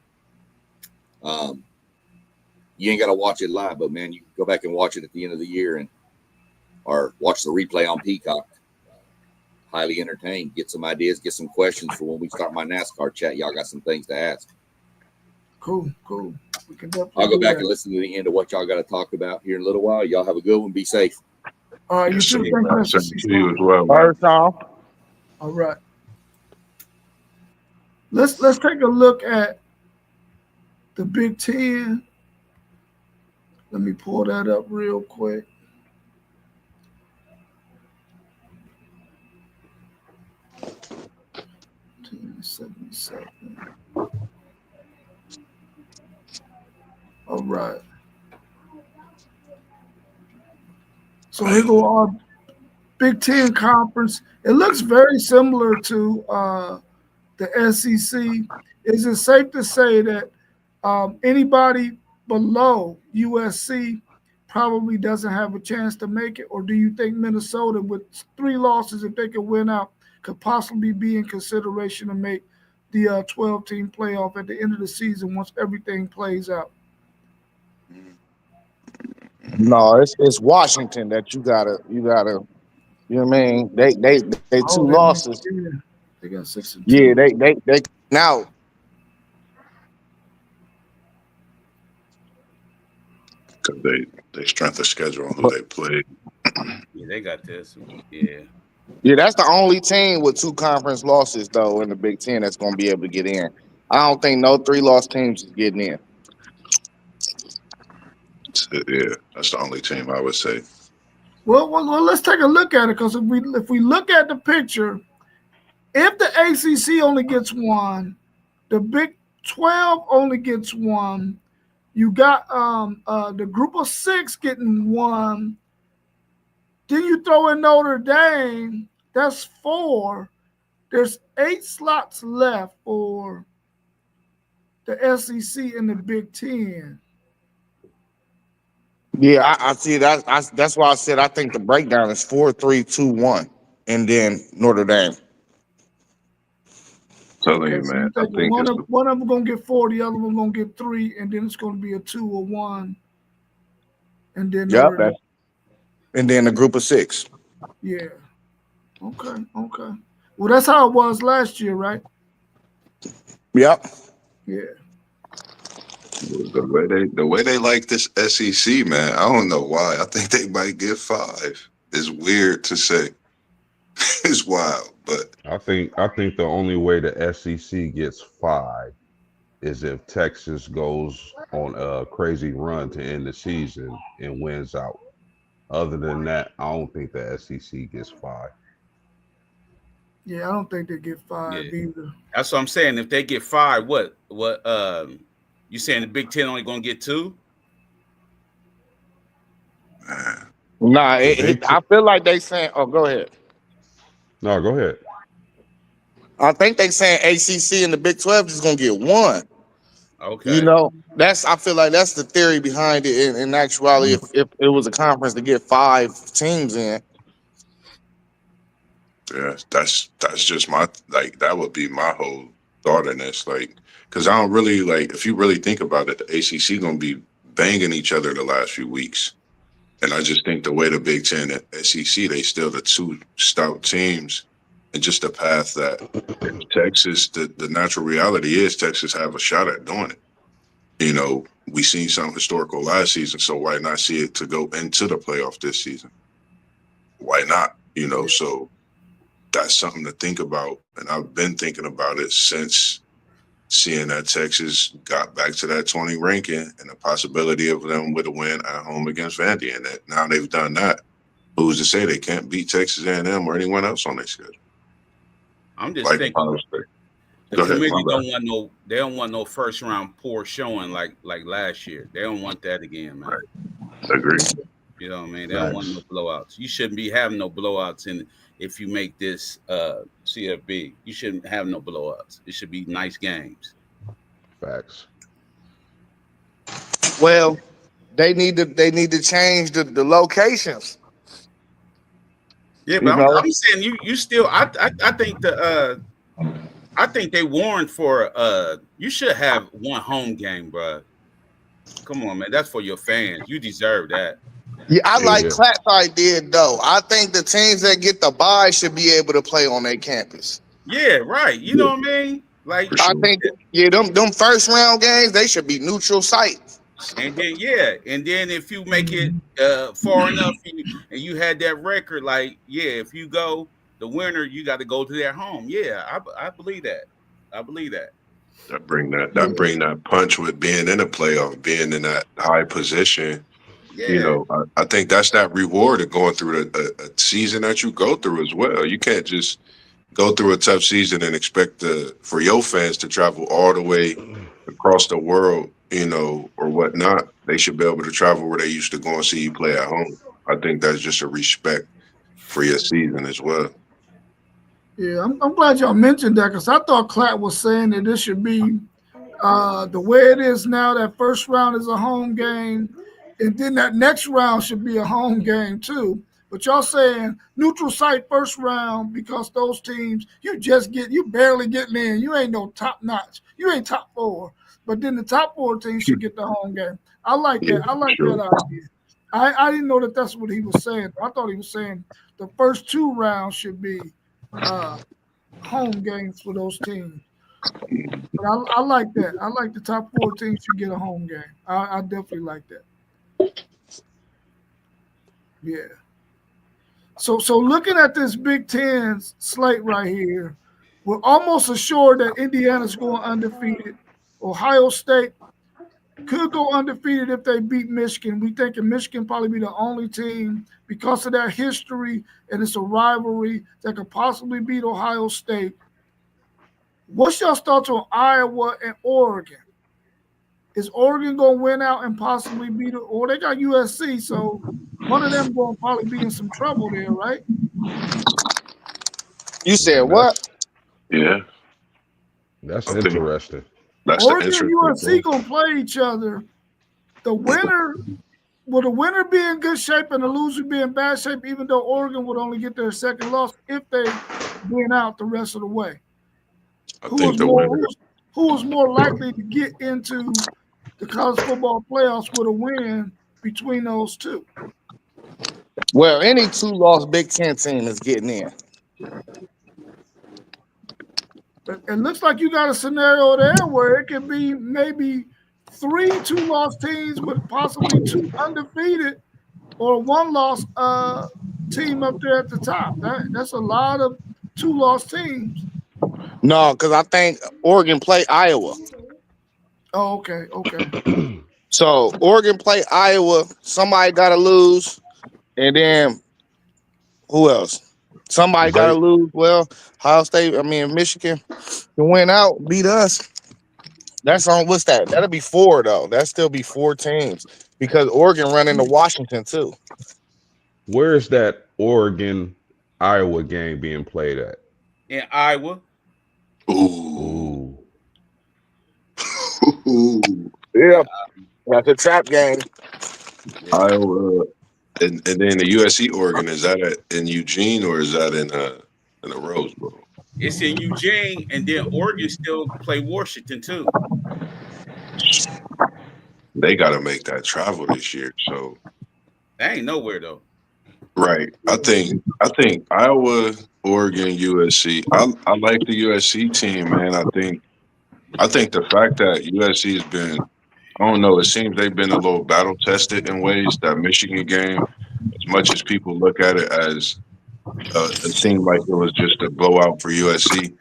B: You ain't got to watch it live, but man, you can go back and watch it at the end of the year or watch the replay on Peacock. Highly entertained. Get some ideas, get some questions for when we start my NASCAR chat. Y'all got some things to ask.
A: Cool. We can definitely
B: I'll go
A: do
B: back
A: that.
B: and listen to the end of what y'all got to talk about here in a little while. Y'all have a good one. Be safe.
A: All right, you
E: Yes,
A: too.
E: sir.
A: Thank you,
E: Send it to you as well.
C: All right, Sean.
A: All right. Let's take a look at the Big Ten. Let me pull that up real quick. All right. So here go our Big Ten conference. It looks very similar to the SEC. Is it safe to say that anybody below USC probably doesn't have a chance to make it? Or do you think Minnesota, with 3 losses, if they could win out, could possibly be in consideration to make the 12-team playoff at the end of the season once everything plays out?
C: No, it's Washington that you gotta. You know what I mean? They 2 losses.
A: They got 6-2.
C: Yeah, they now.
E: Because they strength of schedule on who they play.
D: Yeah, they got this. Yeah.
C: Yeah, that's the only team with 2 conference losses though in the Big Ten that's gonna be able to get in. I don't think no 3-loss teams is getting in.
E: Yeah, that's the only team I would say.
A: Well, let's take a look at it, because if we look at the picture, if the ACC only gets 1, the Big 12 only gets 1. You got the group of 6 getting 1. Then you throw in Notre Dame, that's 4. There's 8 slots left for the SEC and the Big Ten.
C: Yeah, I see that. That's why I said I think the breakdown is 4-3-2-1, and then Notre Dame.
E: Telling you, man. I think
A: one of them gonna get 4, the other one gonna get 3, and then it's gonna be a 2 or 1, and then
C: and then the group of 6.
A: yeah. Okay. Well, that's how it was last year, right?
C: Yep.
A: Yeah.
E: the way they like this SEC, man. I don't know why. I think they might get 5. It's weird to say. It's wild, but
F: I think the only way the SEC gets 5 is if Texas goes on a crazy run to end the season and wins out. Other than that, I don't think the SEC gets 5.
A: Yeah, I don't think they get 5 either.
D: That's what I'm saying. If they get 5, what you saying the Big Ten only gonna get 2?
C: Nah, I feel like they saying. Oh, go ahead.
F: No, go ahead.
C: I think they saying ACC and the Big 12 is gonna get 1.
D: Okay.
C: You know, I feel like that's the theory behind it. In actuality, if it was a conference to get 5 teams in.
E: yeah, that's just my that would be my whole thought in this. Because I don't really if you really think about it, the ACC gonna be banging each other the last few weeks. And I just think the way the Big Ten and SEC, they still the 2 stout teams, and just the path that Texas, the natural reality is Texas have a shot at doing it. You know, we seen something historical last season, so why not see it to go into the playoff this season? Why not? You know, so that's something to think about. And I've been thinking about it since seeing that Texas got back to that 20 ranking and the possibility of them with a win at home against Vandy. And that now they've done that, who's to say they can't beat Texas A&M or anyone else on their schedule?
D: I'm just thinking the committee don't want no first round poor showing like last year. They don't want that again, man.
E: Right. Agree.
D: You know what I mean? They don't want no blowouts. You shouldn't be having no blowouts if you make this CFB. You shouldn't have no blowouts. It should be nice games.
F: Facts.
C: Well, they need to change the locations.
D: Yeah, but I'm saying you still. I think I think they warned for. You should have 1 home game, bro. Come on, man. That's for your fans. You deserve that.
C: Yeah, I like Clap's idea though. I think the teams that get the bye should be able to play on their campus.
D: Yeah, right. You know what I mean? Like
C: I think them first round games, they should be neutral site.
D: And then if you make it far enough and you had that record, if you go the winner, you got to go to their home. Yeah, I believe that.
E: That bring that punch with being in a playoff, being in that high position. Yeah. You know, I think that's that reward of going through a season that you go through as well. You can't just go through a tough season and expect for your fans to travel all the way across the world, you know, or whatnot. They should be able to travel where they used to go and see you play at home. I think that's just a respect free a season as well.
A: Yeah, I'm glad y'all mentioned that because I thought Clatt was saying that this should be the way it is now. That first round is a home game, and then that next round should be a home game too. But y'all saying neutral site first round because those teams you barely getting in. You ain't no top notch. You ain't top four. But then the top four teams should get the home game. I like that. I like that idea. I didn't know that that's what he was saying. I thought he was saying the first two rounds should be home games for those teams. But I like that. I like the top four teams should get a home game. I definitely like that. Yeah. So looking at this Big Ten slate right here, we're almost assured that Indiana's going undefeated. Ohio State could go undefeated if they beat Michigan. We think Michigan probably be the only team because of that history and it's a rivalry that could possibly beat Ohio State. What's your thoughts on Iowa and Oregon? Is Oregon going to win out and possibly beat it? Or they got USC, so one of them going to probably be in some trouble there, right?
C: You said what?
E: Yeah,
F: That's
E: I think-
F: interesting.
E: that's the
A: Oregon and
E: interesting
A: USC going to play each other. The winner be in good shape and the loser be in bad shape, even though Oregon would only get their second loss if they win out the rest of the way.
E: I think the winner.
A: Who was more likely to get into the college football playoffs with a win between those two?
C: Well, any two-loss Big Ten team is getting in.
A: It looks like you got a scenario there where it could be maybe 3 two-loss teams with possibly 2 undefeated or a 1-loss team up there at the top. That's a lot of 2-loss teams.
C: No, because I think Oregon play Iowa.
A: Oh, okay.
C: So Oregon play Iowa. Somebody got to lose, and who else? Somebody got to lose. Well, Ohio State. Michigan can win out, beat us. That's on. What's that? That'll be 4 though. That still be 4 teams because Oregon run into Washington too.
F: Where is that Oregon Iowa game being played at?
D: In Iowa.
E: Ooh.
C: Yeah, that's a trap game.
E: Iowa, and then the USC Oregon, is that in Eugene or is that in the Rose Bowl?
D: It's in Eugene, and then Oregon still play Washington too.
E: They got to make that travel this year. So
D: That ain't nowhere though.
E: right, I think Iowa, Oregon, USC. I like the USC team, man. I think the fact that USC has been, I don't know, it seems they've been a little battle tested in ways. That Michigan game, as much as people look at it as it seemed like it was just a blowout for USC.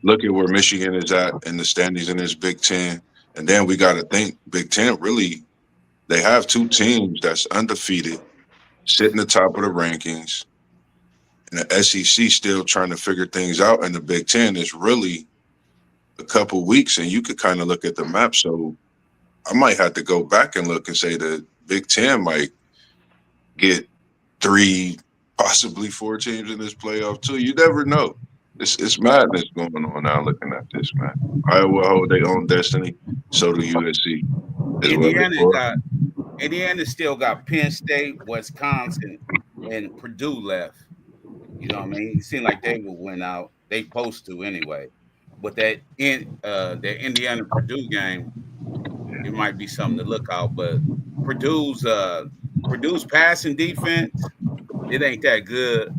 E: Look at where Michigan is at in the standings in this Big Ten. And then we got to think Big Ten really, they have 2 teams that's undefeated, sitting the top of the rankings. And the SEC still trying to figure things out. And the Big Ten is really a couple weeks, and you could kind of look at the map. So I might have to go back and look and say the Big Ten might get 3, possibly 4 teams in this playoff too. You never know. It's madness going on now looking at this, man. Iowa hold their own destiny. So do USC.
D: Indiana still got Penn State, Wisconsin, and Purdue left. You know what I mean? It seemed like they would win out. They supposed to anyway. But that Indiana Purdue game, it might be something to look out. But Purdue's passing defense, it ain't that good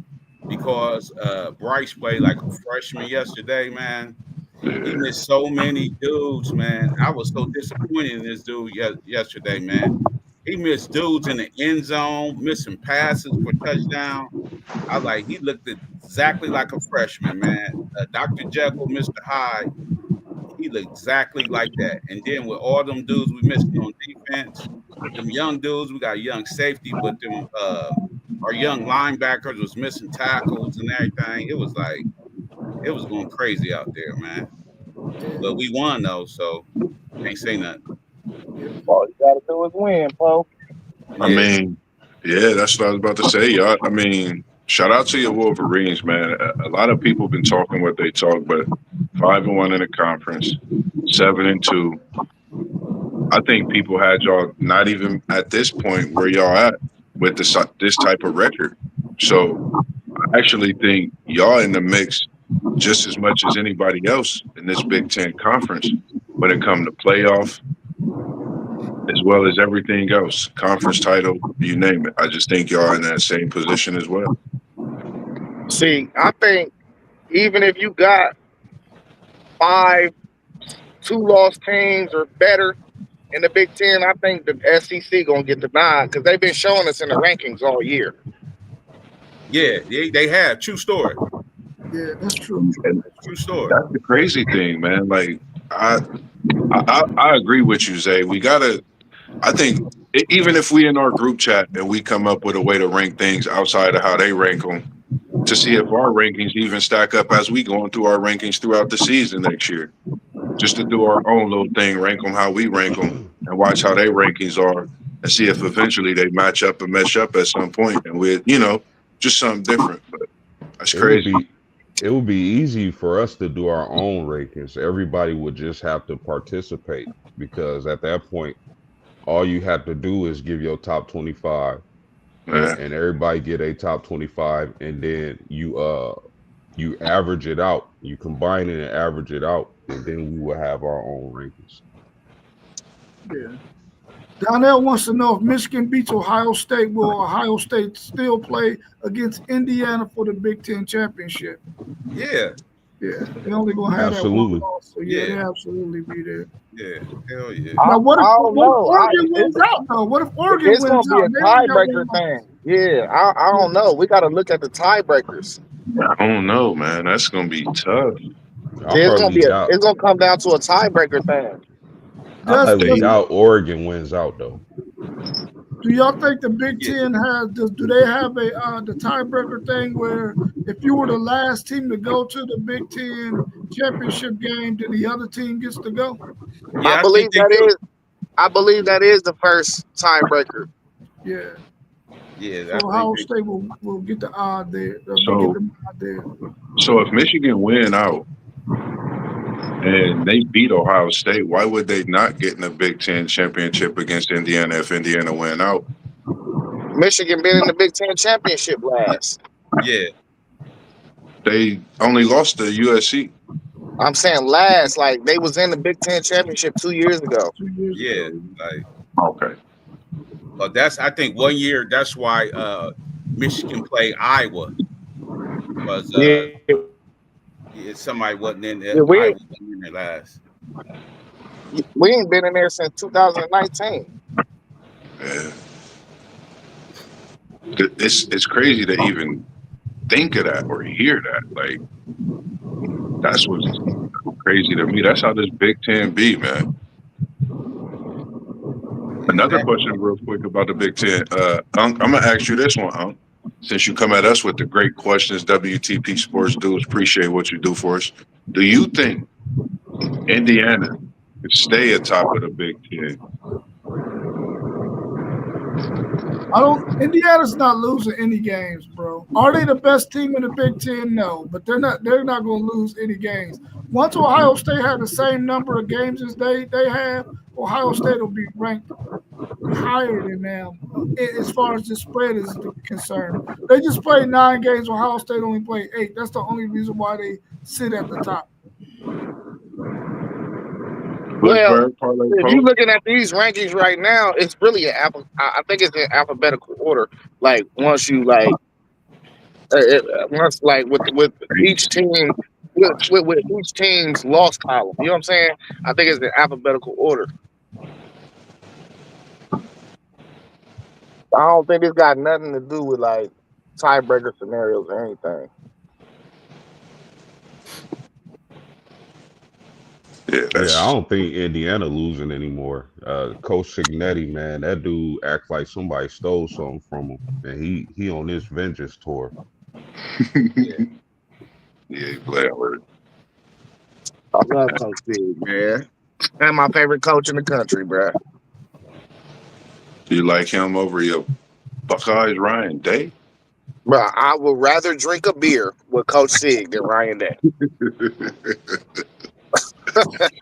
D: because Bryce played like a freshman yesterday, man. He missed so many dudes, man. I was so disappointed in this dude yesterday, man. He missed dudes in the end zone, missing passes for touchdown. He looked exactly like a freshman, man. Dr. Jekyll, Mr. Hyde, he looked exactly like that. And then with all them dudes we missed on defense, them young dudes, we got young safety, but them our young linebackers was missing tackles and everything. It was going crazy out there, man. But we won though, so can't say nothing.
C: All you gotta do is win, bro.
E: I mean, yeah, that's what I was about to say, y'all. I mean, Shout out to your Wolverines, man. A lot of people been talking what they talk, but 5-1 in the conference, 7-2. I think people had y'all not even at this point where y'all at with this type of record. So I actually think y'all in the mix just as much as anybody else in this Big Ten conference when it comes to playoff, as well as everything else, conference title, you name it. I just think y'all in that same position as well.
C: See, I think even if you got 5 2-loss teams or better in the Big Ten, I think the SEC gonna get the nod because they've been showing us in the rankings all year.
D: Yeah, they have. True story.
A: Yeah, that's true.
D: True story.
E: That's the crazy thing, man. Like I agree with you, Zay. We gotta. I think even if we in our group chat and we come up with a way to rank things outside of how they rank them, to see if our rankings even stack up as we going through our rankings throughout the season next year, just to do our own little thing, rank them how we rank them, and watch how their rankings are, and see if eventually they match up and mesh up at some point, and with just something different. But that's crazy.
F: It would be easy for us to do our own rankings. Everybody would just have to participate because at that point, all you have to do is give your top 25,
E: Yeah.
F: and everybody get a top 25, and then you average it out. You combine it and average it out, and then we will have our own rankings.
A: Yeah. Donnell wants to know if Michigan beats Ohio State, will Ohio State still play against Indiana for the Big Ten championship?
D: Yeah.
A: Yeah, they only gonna have
F: Absolutely.
A: that one loss, so yeah,
D: Yeah.
A: they absolutely be there.
D: Yeah. Hell yeah.
A: Now, what if,
C: I don't know.
A: Oregon wins out though? What if Oregon
C: It's
A: wins
C: gonna be a
A: out? They only got
C: tiebreaker
A: one
C: thing. Yeah, I don't know. We got to look at the tiebreakers.
E: I don't know, man. That's gonna be tough.
C: It's gonna come down to a tiebreaker thing.
F: I
A: loss.
F: highly doubt Oregon wins out though.
A: Do y'all think the Big Ten do they have the tiebreaker thing where if you were the last team to go to the Big Ten championship game, then the other team gets to go?
D: Yeah,
C: I believe that is the first tiebreaker.
A: Yeah.
D: Yeah.
A: So Ohio State will get the odd there.
E: So if Michigan win out and they beat Ohio State, why would they not get in the Big Ten championship against Indiana if Indiana win out?
C: Michigan been in the Big Ten championship last.
D: Yeah.
E: They only lost to USC.
C: I'm saying last, like they was in the Big Ten championship 2 years ago.
D: Yeah. Like,
E: Okay.
D: but I think 1 year. That's why Michigan played Iowa. Was somebody wasn't in there.
C: Yeah,
D: Iowa wasn't in there last.
C: We ain't been in there since 2019.
E: Yeah. It's crazy to even think of that or hear that. Like, that's what's crazy to me. That's how this Big Ten be, man. Another question real quick about the Big Ten. I'm going to ask you this one, since you come at us with the great questions WTP Sports Dudes, appreciate what you do for us. Do you think Indiana could stay atop of the Big Ten?
A: Indiana's not losing any games, bro. Are they the best team in the Big Ten? No, but they're not going to lose any games. Once Ohio State had the same number of games as they have, Ohio State will be ranked higher than them as far as the spread is concerned. They just played 9 games. Ohio State only played 8. That's the only reason why they sit at the top.
C: Well, if you're looking at these rankings right now, it's really I think it's in alphabetical order. Like once you with each team with each team's loss column. You know what I'm saying? I think it's in alphabetical order. I don't think it's got nothing to do with like tiebreaker scenarios or anything.
E: Yeah,
F: I don't think Indiana losing anymore. Coach Cignetti, man, that dude act like somebody stole something from him, and he on this vengeance tour.
E: Yeah, he playing with it.
C: I love Coach Cig, man. And my favorite coach in the country, bro.
E: Do you like him over your Buckeyes, Ryan Day?
C: Bro, I would rather drink a beer with Coach Sig than Ryan Day.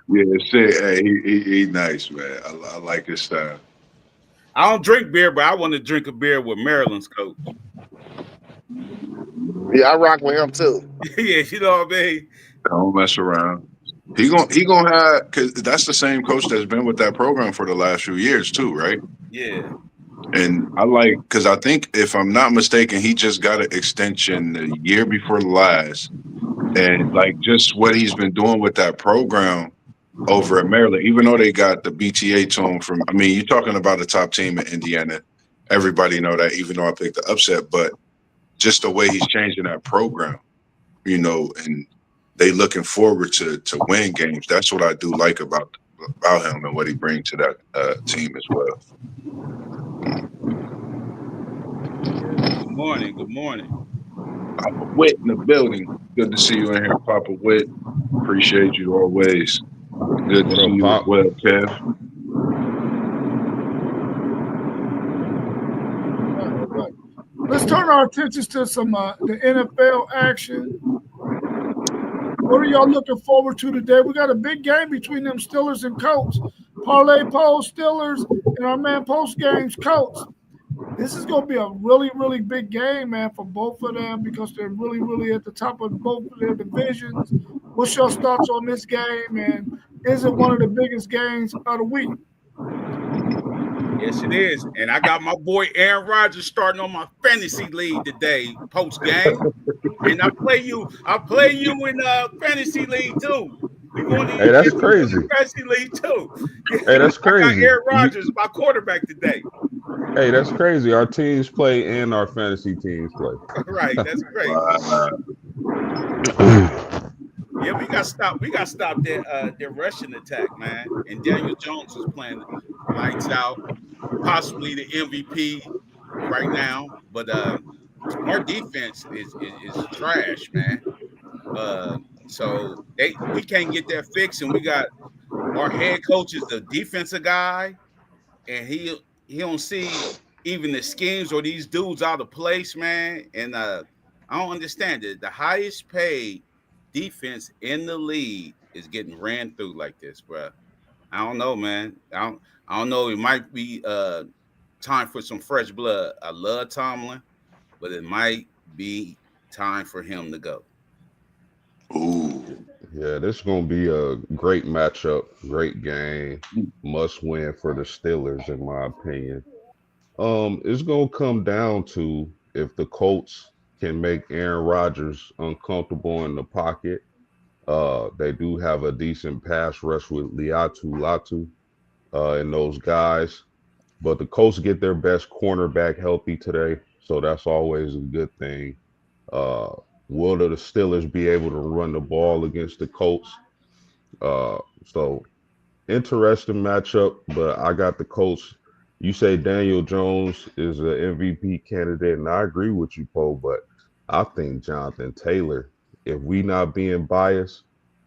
E: Yeah, shit. Hey, he nice, man. I like his style.
D: I don't drink beer, but I want to drink a beer with Maryland's coach.
C: Yeah, I rock with him too.
D: Yeah, you know what I mean?
E: Don't mess around. He gonna have, because that's the same coach that's been with that program for the last few years too, right?
D: Yeah.
E: And I like, because I think if I'm not mistaken, he just got an extension the year before last, and like just what he's been doing with that program over at Maryland, even though they got the BTA to him from, I mean, you're talking about a top team in Indiana. Everybody know that, even though I picked the upset, but just the way he's changing that program, and they looking forward to win games. That's what I do like about him and what he brings to that team as well.
D: Good morning. Good morning.
E: Papa Witt in the building. Good to see you in here, Papa Witt. Appreciate you always. Good to
F: What
E: see
F: up,
E: you
F: Pop?
E: as well, Kev.
A: Right. Let's turn our attentions to some the NFL action. What are y'all looking forward to today? We got a big game between them Steelers and Colts. Parlay Post Steelers and our man Post Games Colts. This is going to be a really, really big game, man, for both of them because they're really, really at the top of both of their divisions. What's your thoughts on this game, and is it one of the biggest games of the week?
D: Yes, it is. And I got my boy Aaron Rodgers starting on my fantasy league today, post game. And I play you in fantasy league too.
F: Hey, that's crazy.
D: Fantasy league too.
F: Hey, that's
D: I got
F: crazy.
D: Aaron Rodgers, my quarterback today.
F: Hey, that's crazy. Our teams play and our fantasy teams play.
D: Right, that's crazy. Yeah, we got to stop their rushing attack, man. And Daniel Jones is playing lights out, possibly the MVP right now. But our defense is trash, man. So we can't get that fixed, and we got our head coach is the defensive guy, and he don't see even the schemes or these dudes out of place, man. And I don't understand it. The highest paid defense in the league is getting ran through like this, bro. I don't know, man. I don't know. It might be time for some fresh blood. I love Tomlin, but it might be time for him to go.
E: Ooh.
F: Yeah, this is going to be a great matchup, great game, must win for the Steelers, in my opinion. It's going to come down to if the Colts can make Aaron Rodgers uncomfortable in the pocket. They do have a decent pass rush with Latu and those guys, but the Colts get their best cornerback healthy today, so that's always a good thing. Will the Steelers be able to run the ball against the Colts? So interesting matchup, but I got the Colts. You say Daniel Jones is an MVP candidate, and I agree with you, Poe, but I think Jonathan Taylor, if we not being biased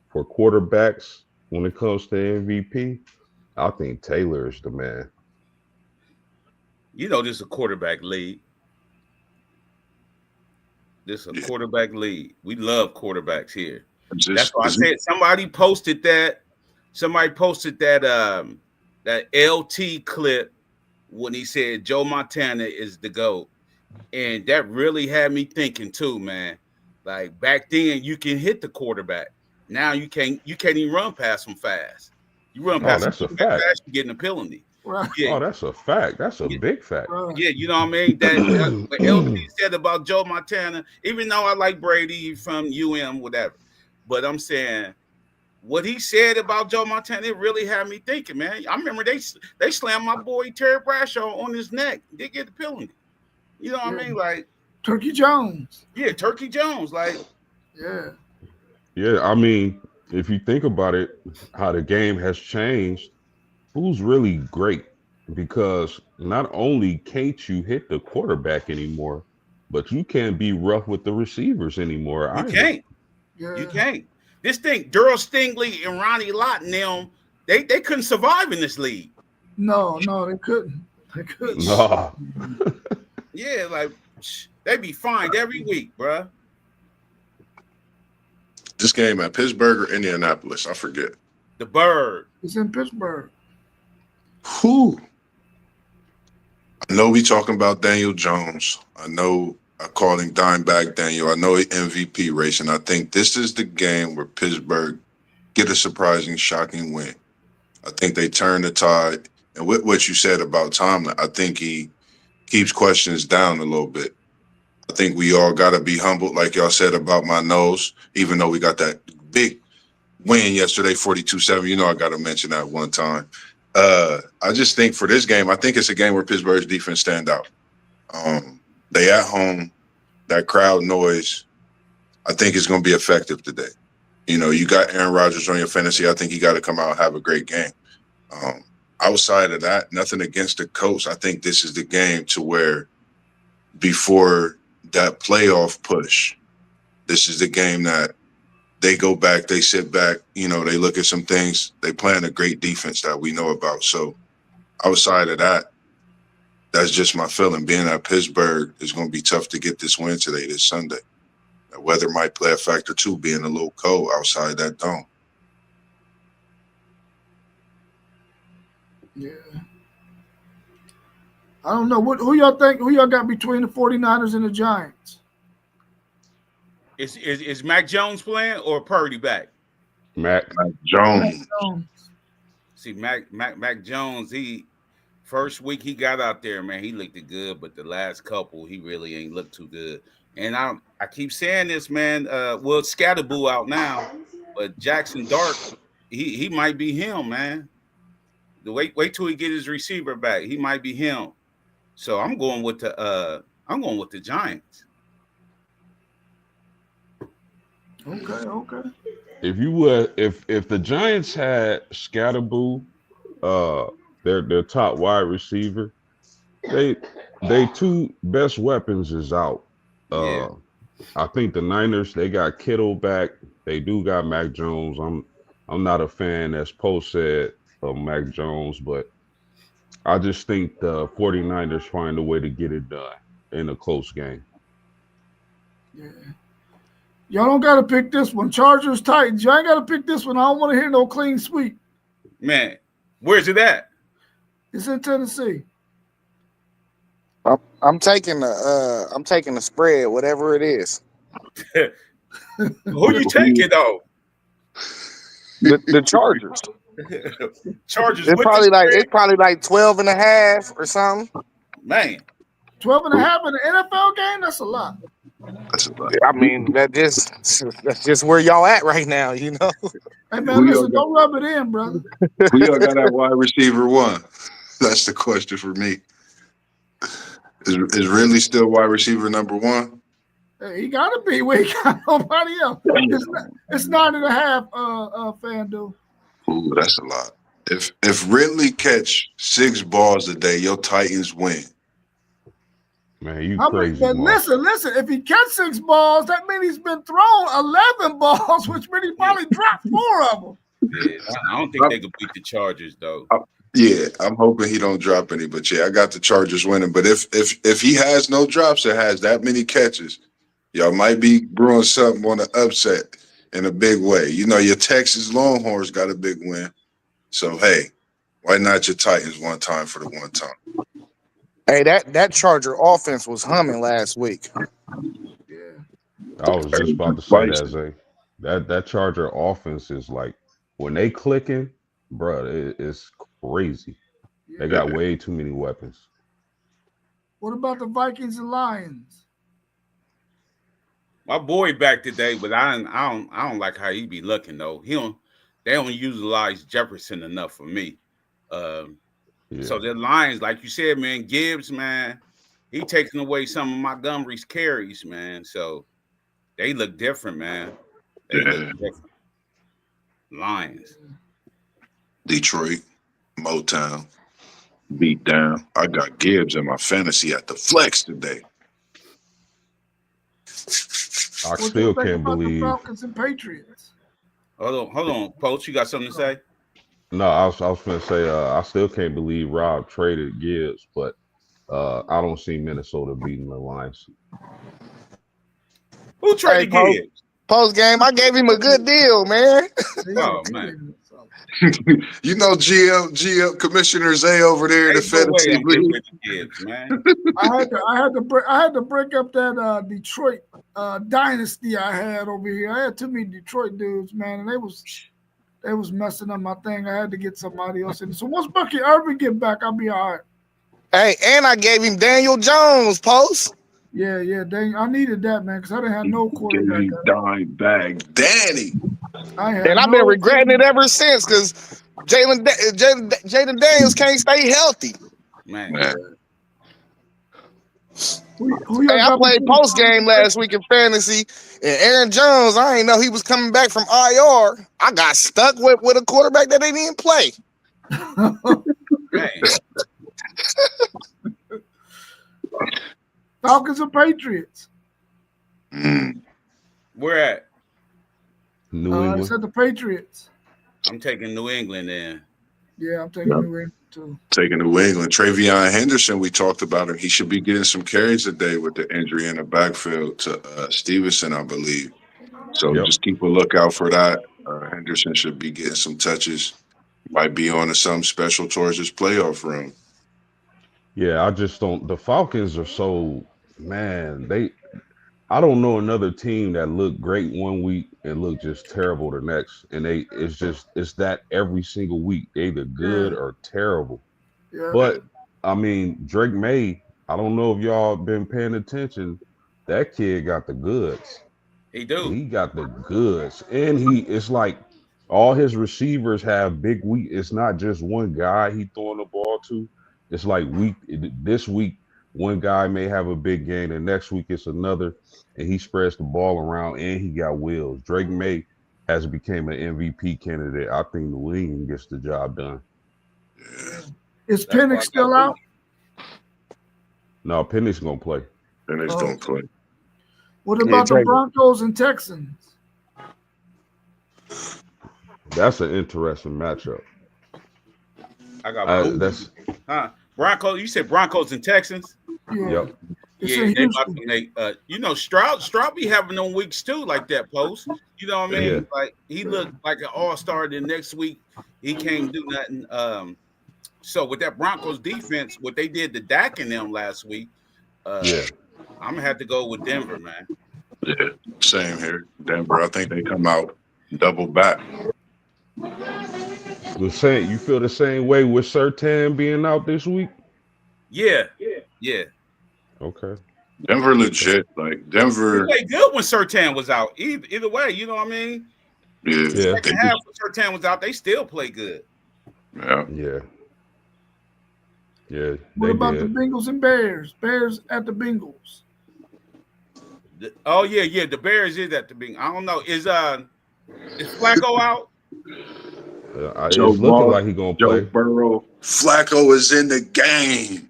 F: for quarterbacks when it comes to MVP, I think Taylor is the man.
D: You know, this is a quarterback league. This is a quarterback league. We love quarterbacks here. That's why I said somebody posted that that LT clip when he said Joe Montana is the GOAT. And that really had me thinking too, man. Like back then you can hit the quarterback. Now you can't even run past them fast. You run past them fast, you're getting a penalty.
A: Right.
F: Yeah. Oh, that's a fact. That's a big fact.
D: Yeah, you know what I mean? That's what LT said about Joe Montana, even though I like Brady from UM, whatever. But I'm saying what he said about Joe Montana, it really had me thinking, man. I remember they slammed my boy Terry Bradshaw on his neck. They get the penalty. You know what I mean? Like
A: Turkey Jones.
D: Yeah, Turkey Jones. Like,
A: yeah.
F: Yeah, I mean, if you think about it, how the game has changed, who's really great? Because not only can't you hit the quarterback anymore, but you can't be rough with the receivers anymore.
D: You can't. Yeah. You can't. This thing, Daryl Stingley and Ronnie Lott and them, they couldn't survive in this league.
A: No, they couldn't. They couldn't.
F: No.
D: Yeah, like They be fined every week, bruh.
E: This game at Pittsburgh or Indianapolis, I forget.
D: The Bird.
A: It's in Pittsburgh.
E: Whew. I know we talking about Daniel Jones. I know I call him Dimebag Daniel. I know he MVP race, and I think this is the game where Pittsburgh get a surprising, shocking win. I think they turn the tide. And with what you said about Tomlin, I think he keeps questions down a little bit. I think we all got to be humbled, like y'all said about my nose, even though we got that big win yesterday, 42-7. You know I got to mention that one time. I just think for this game, I think it's a game where Pittsburgh's defense stand out. They at home, that crowd noise, I think is going to be effective today. You know, you got Aaron Rodgers on your fantasy. I think he got to come out and have a great game. Outside of that, nothing against the Colts. I think this is the game to where before that playoff push, this is the game that they go back, they sit back, you know, they look at some things. They playing a great defense that we know about. So outside of that, that's just my feeling. Being at Pittsburgh is going to be tough to get this win today, this Sunday. The weather might play a factor too, being a little cold outside that dome.
A: Yeah. I don't know. Who y'all think? Who y'all got between the 49ers and the Giants?
D: Is Mac Jones playing or Purdy back?
F: Mac
E: Jones.
D: See, Mac Jones, he first week he got out there, man, he looked good, but the last couple he really ain't looked too good. And I keep saying this, man. Well, Scatterboo out now, but Jackson Dart, he might be him, man. Wait till he get his receiver back. He might be him. So I'm going with the Giants.
A: Okay.
F: If you would, if the Giants had Scatterboo, their top wide receiver, they two best weapons is out.
D: Yeah.
F: I think the Niners, they got Kittle back. They do got Mac Jones. I'm not a fan, as Poe said, of Mac Jones, but I just think the 49ers find a way to get it done in a close game.
A: Yeah. Y'all don't got to pick this one. Chargers, Titans. Y'all ain't got to pick this one. I don't want to hear no clean sweep.
D: Man, where's it at?
A: It's in Tennessee.
C: I'm taking the spread, whatever it is.
D: Who you taking though?
C: The Chargers.
D: Chargers.
C: It's probably like 12 and a half or something.
D: Man,
A: 12 and a half in the NFL game? That's a lot.
E: That's a lot.
C: I mean, that's just where y'all at right now, you know.
A: Hey, man, listen, don't rub it in, brother.
E: Who y'all got at wide receiver one? That's the question for me. Is Ridley still wide receiver number one?
A: Hey, he got to be. We ain't got nobody else. It's 9.5, FanDuel.
E: Ooh, that's a lot. If Ridley catch 6 balls a day, your Titans win.
F: Man, you
A: But
F: crazy. Mark.
A: listen. If he catch 6 balls, that means he's been thrown 11 balls, which means he probably dropped 4 of them.
D: yeah, I don't think they could beat the Chargers though.
E: Yeah, I'm hoping he don't drop any, but yeah, I got the Chargers winning. But if he has no drops or has that many catches, y'all might be brewing something on the upset in a big way. You know, your Texas Longhorns got a big win. So, hey, why not your Titans one time for the one time?
C: Hey, that Charger offense was humming last week.
A: Yeah.
F: I was just about to say that, Zay. That Charger offense is like, when they clicking, bro, it's crazy. They got way too many weapons.
A: What about the Vikings and Lions?
D: My boy back today, but I don't like how he be looking though. They don't utilize Jefferson enough for me. So the Lions, like you said, man, Gibbs, man, he taking away some of Montgomery's carries, man. So they look different, man. They look different. Lions.
E: Detroit, Motown, beat down. I got Gibbs in my fantasy at the flex today.
F: I still can't
A: about
F: believe.
A: the Falcons and Patriots.
D: Hold on, Poach, you got something to say?
F: No, I was going to say I still can't believe Rob traded Gibbs, but I don't see Minnesota beating the Lions.
D: Who traded
C: Hey,
D: Gibbs?
C: Post game, I gave him a good deal, man.
D: Oh, man.
E: You know, GM Commissioner Zay over there in the
D: Ain't no way
E: fantasy
D: I'm getting
E: league.
D: rid of Gibbs, man.
A: I had to break up that Detroit dynasty I had over here. I had too many Detroit dudes, man, and they was messing up my thing. I had to get somebody else in. So once Bucky Irvin get back, I'll be all right.
C: Hey, and I gave him Daniel Jones, Post.
A: Yeah, dang, I needed that, man, because I didn't have no quarterback.
E: Getting dime bag, Danny.
C: And I've been regretting it ever since because Jaden Daniels can't stay healthy.
D: Man.
A: Who
C: Hey, I played post game last week in fantasy, and Aaron Jones, I didn't know he was coming back from IR. I got stuck with a quarterback that they didn't play.
D: Man.
A: Falcons or Patriots?
D: Where at?
F: New
A: I
F: England.
A: said the Patriots.
D: I'm taking New England then.
A: Yeah, I'm taking New England too.
E: Taking New England. Travion Henderson, we talked about him. He should be getting some carries today with the injury in the backfield to Stevenson, I believe. So just keep a lookout for that. Henderson should be getting some touches. Might be on to something special towards his playoff run.
F: Yeah, I just don't. The Falcons are so, man. I don't know another team that looked great one week and looked just terrible the next. And it's that every single week. They either good or terrible.
A: Yeah.
F: But I mean, Drake May, I don't know if y'all been paying attention. That kid got the goods.
D: He do.
F: He got the goods. And it's like all his receivers have big week. It's not just one guy he throwing the ball to. It's like this week, one guy may have a big game, and next week it's another, and he spreads the ball around, and he got wheels. Drake May has become an MVP candidate. I think New England gets the job done.
A: Is Penix still out?
F: No, Penix gonna play.
E: Penix don't play.
A: What about the Broncos and Texans?
F: That's an interesting matchup.
D: I got Broncos. You said Broncos and Texans.
A: Yeah.
F: Yep.
D: Yeah, they about to make. Stroud be having them weeks too, like that post. You know what I mean?
F: Yeah.
D: Like he looked like an all-star. The next week he can't do nothing. So with that Broncos defense, what they did to Dak and them last week, I'm gonna have to go with Denver, man.
E: Yeah, same here. Denver, I think they come out double back.
F: You feel the same way with Surtain being out this week?
D: Yeah.
F: Okay.
E: Denver legit. Like Denver.
D: He played good when Surtain was out. Either way, you know what I mean?
E: Yeah.
D: Second half when Surtain was out, they still play good.
E: Yeah.
A: What about the Bengals and Bears? Bears at the Bengals.
D: The Bears is at the Bengals. I don't know. Is Flacco out?
F: It's looking like he's gonna play.
E: Joe Burrow. Flacco is in the game.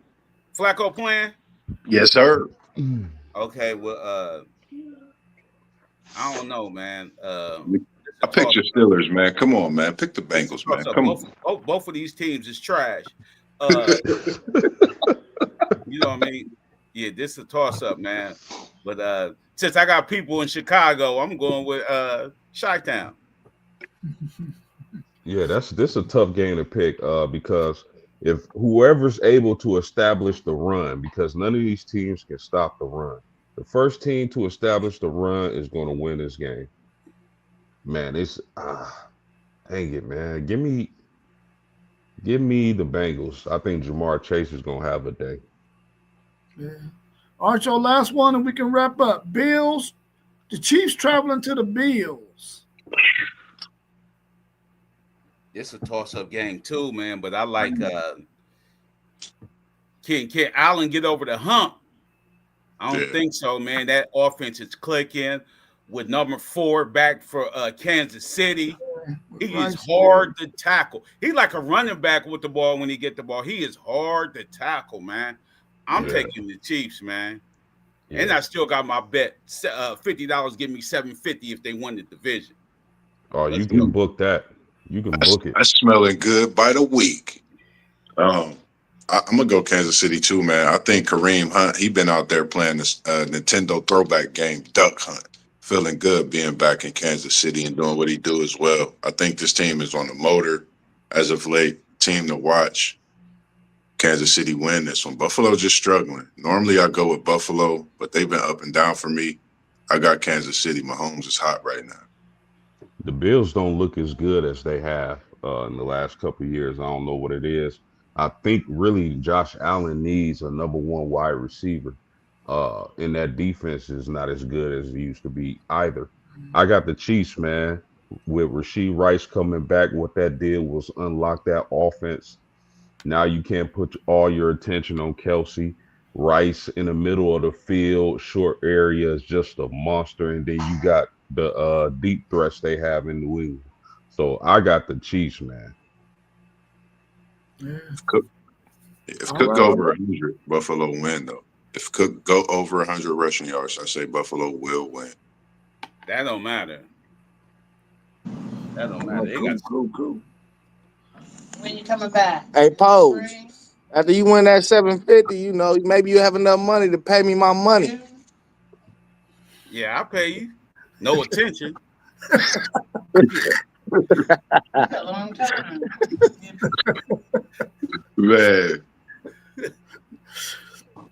D: Flacco playing?
E: Yes, sir.
D: Okay, well, I don't know, man.
E: I picked your Steelers, man. Come on, man. Pick the Bengals, man. Come on.
D: Both of these teams is trash. You know what I mean? Yeah, this is a toss-up, man. But since I got people in Chicago, I'm going with Chi-Town.
F: Yeah, this a tough game to pick because if whoever's able to establish the run, because none of these teams can stop the run. The first team to establish the run is going to win this game. Man, it's dang it, man. Give me the Bengals. I think Jamar Chase is going to have a day.
A: Yeah. All right, y'all, last one, and we can wrap up. Bills, the Chiefs traveling to the Bills.
D: It's a toss-up game too, man. But I like can Allen get over the hump? I don't think so, man. That offense is clicking with number 4 back for Kansas City. He is hard to tackle. He's like a running back with the ball when he get the ball. He is hard to tackle, man. I'm taking the Chiefs, man. Yeah. And I still got my bet. $50 give me $750 if they win the division.
F: Oh, you can book that. You can book it.
E: That's smelling good by the week. I'm gonna go Kansas City too, man. I think Kareem Hunt, he been out there playing this Nintendo throwback game, Duck Hunt. Feeling good being back in Kansas City and doing what he do as well. I think this team is on the motor as of late. Team to watch. Kansas City win this one. Buffalo just struggling. Normally I go with Buffalo, but they've been up and down for me. I got Kansas City. Mahomes is hot right now.
F: The Bills don't look as good as they have in the last couple of years. I don't know what it is. I think really Josh Allen needs a number one wide receiver. And that defense is not as good as it used to be either. I got the Chiefs, man, with Rashee Rice coming back. What that did was unlock that offense. Now you can't put all your attention on Kelsey. Rice in the middle of the field, short area is just a monster. And then you got the deep threats they have in New England. So I got the Chiefs, man.
A: Yeah.
E: If Cook go over 100, Buffalo win though. If Cook go over 100 rushing yards, I say Buffalo will win.
D: That don't matter. That don't matter. They got
A: Cool.
G: When you coming back?
C: Hey, Pose. After you win that $750, you know, maybe you have enough money to pay me my money.
D: Yeah, I'll pay you. No attention.
G: A long time.
E: Man.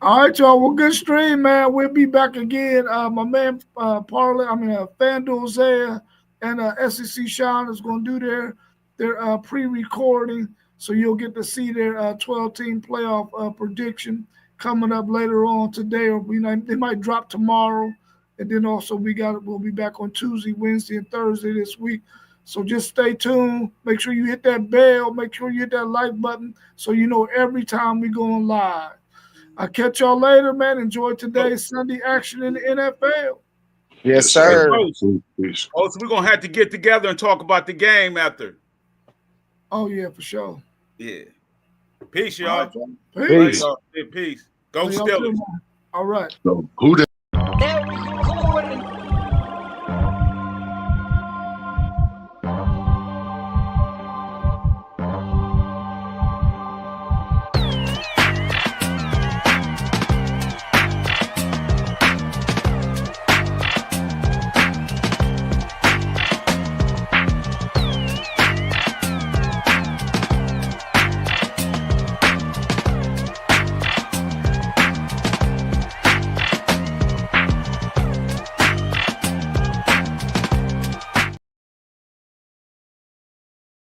A: All right, y'all. Well, good stream, man. We'll be back again. My man, FanDuel Zaya and SEC Sean is going to do their pre-recording, so you'll get to see their 12-team playoff prediction coming up later on today, or they might drop tomorrow. And then also we'll be back on Tuesday, Wednesday, and Thursday this week. So just stay tuned. Make sure you hit that bell. Make sure you hit that like button so you know every time we go on live. I'll catch y'all later, man. Enjoy today's Sunday action in the NFL.
C: Yes, sir.
E: Peace.
D: Oh, so we're going to have to get together and talk about the game after.
A: Oh, yeah, for sure.
D: Yeah. Peace, y'all.
A: Peace.
D: Peace. Go
A: Y'all
D: Steelers.
A: too, man. All right.
E: So who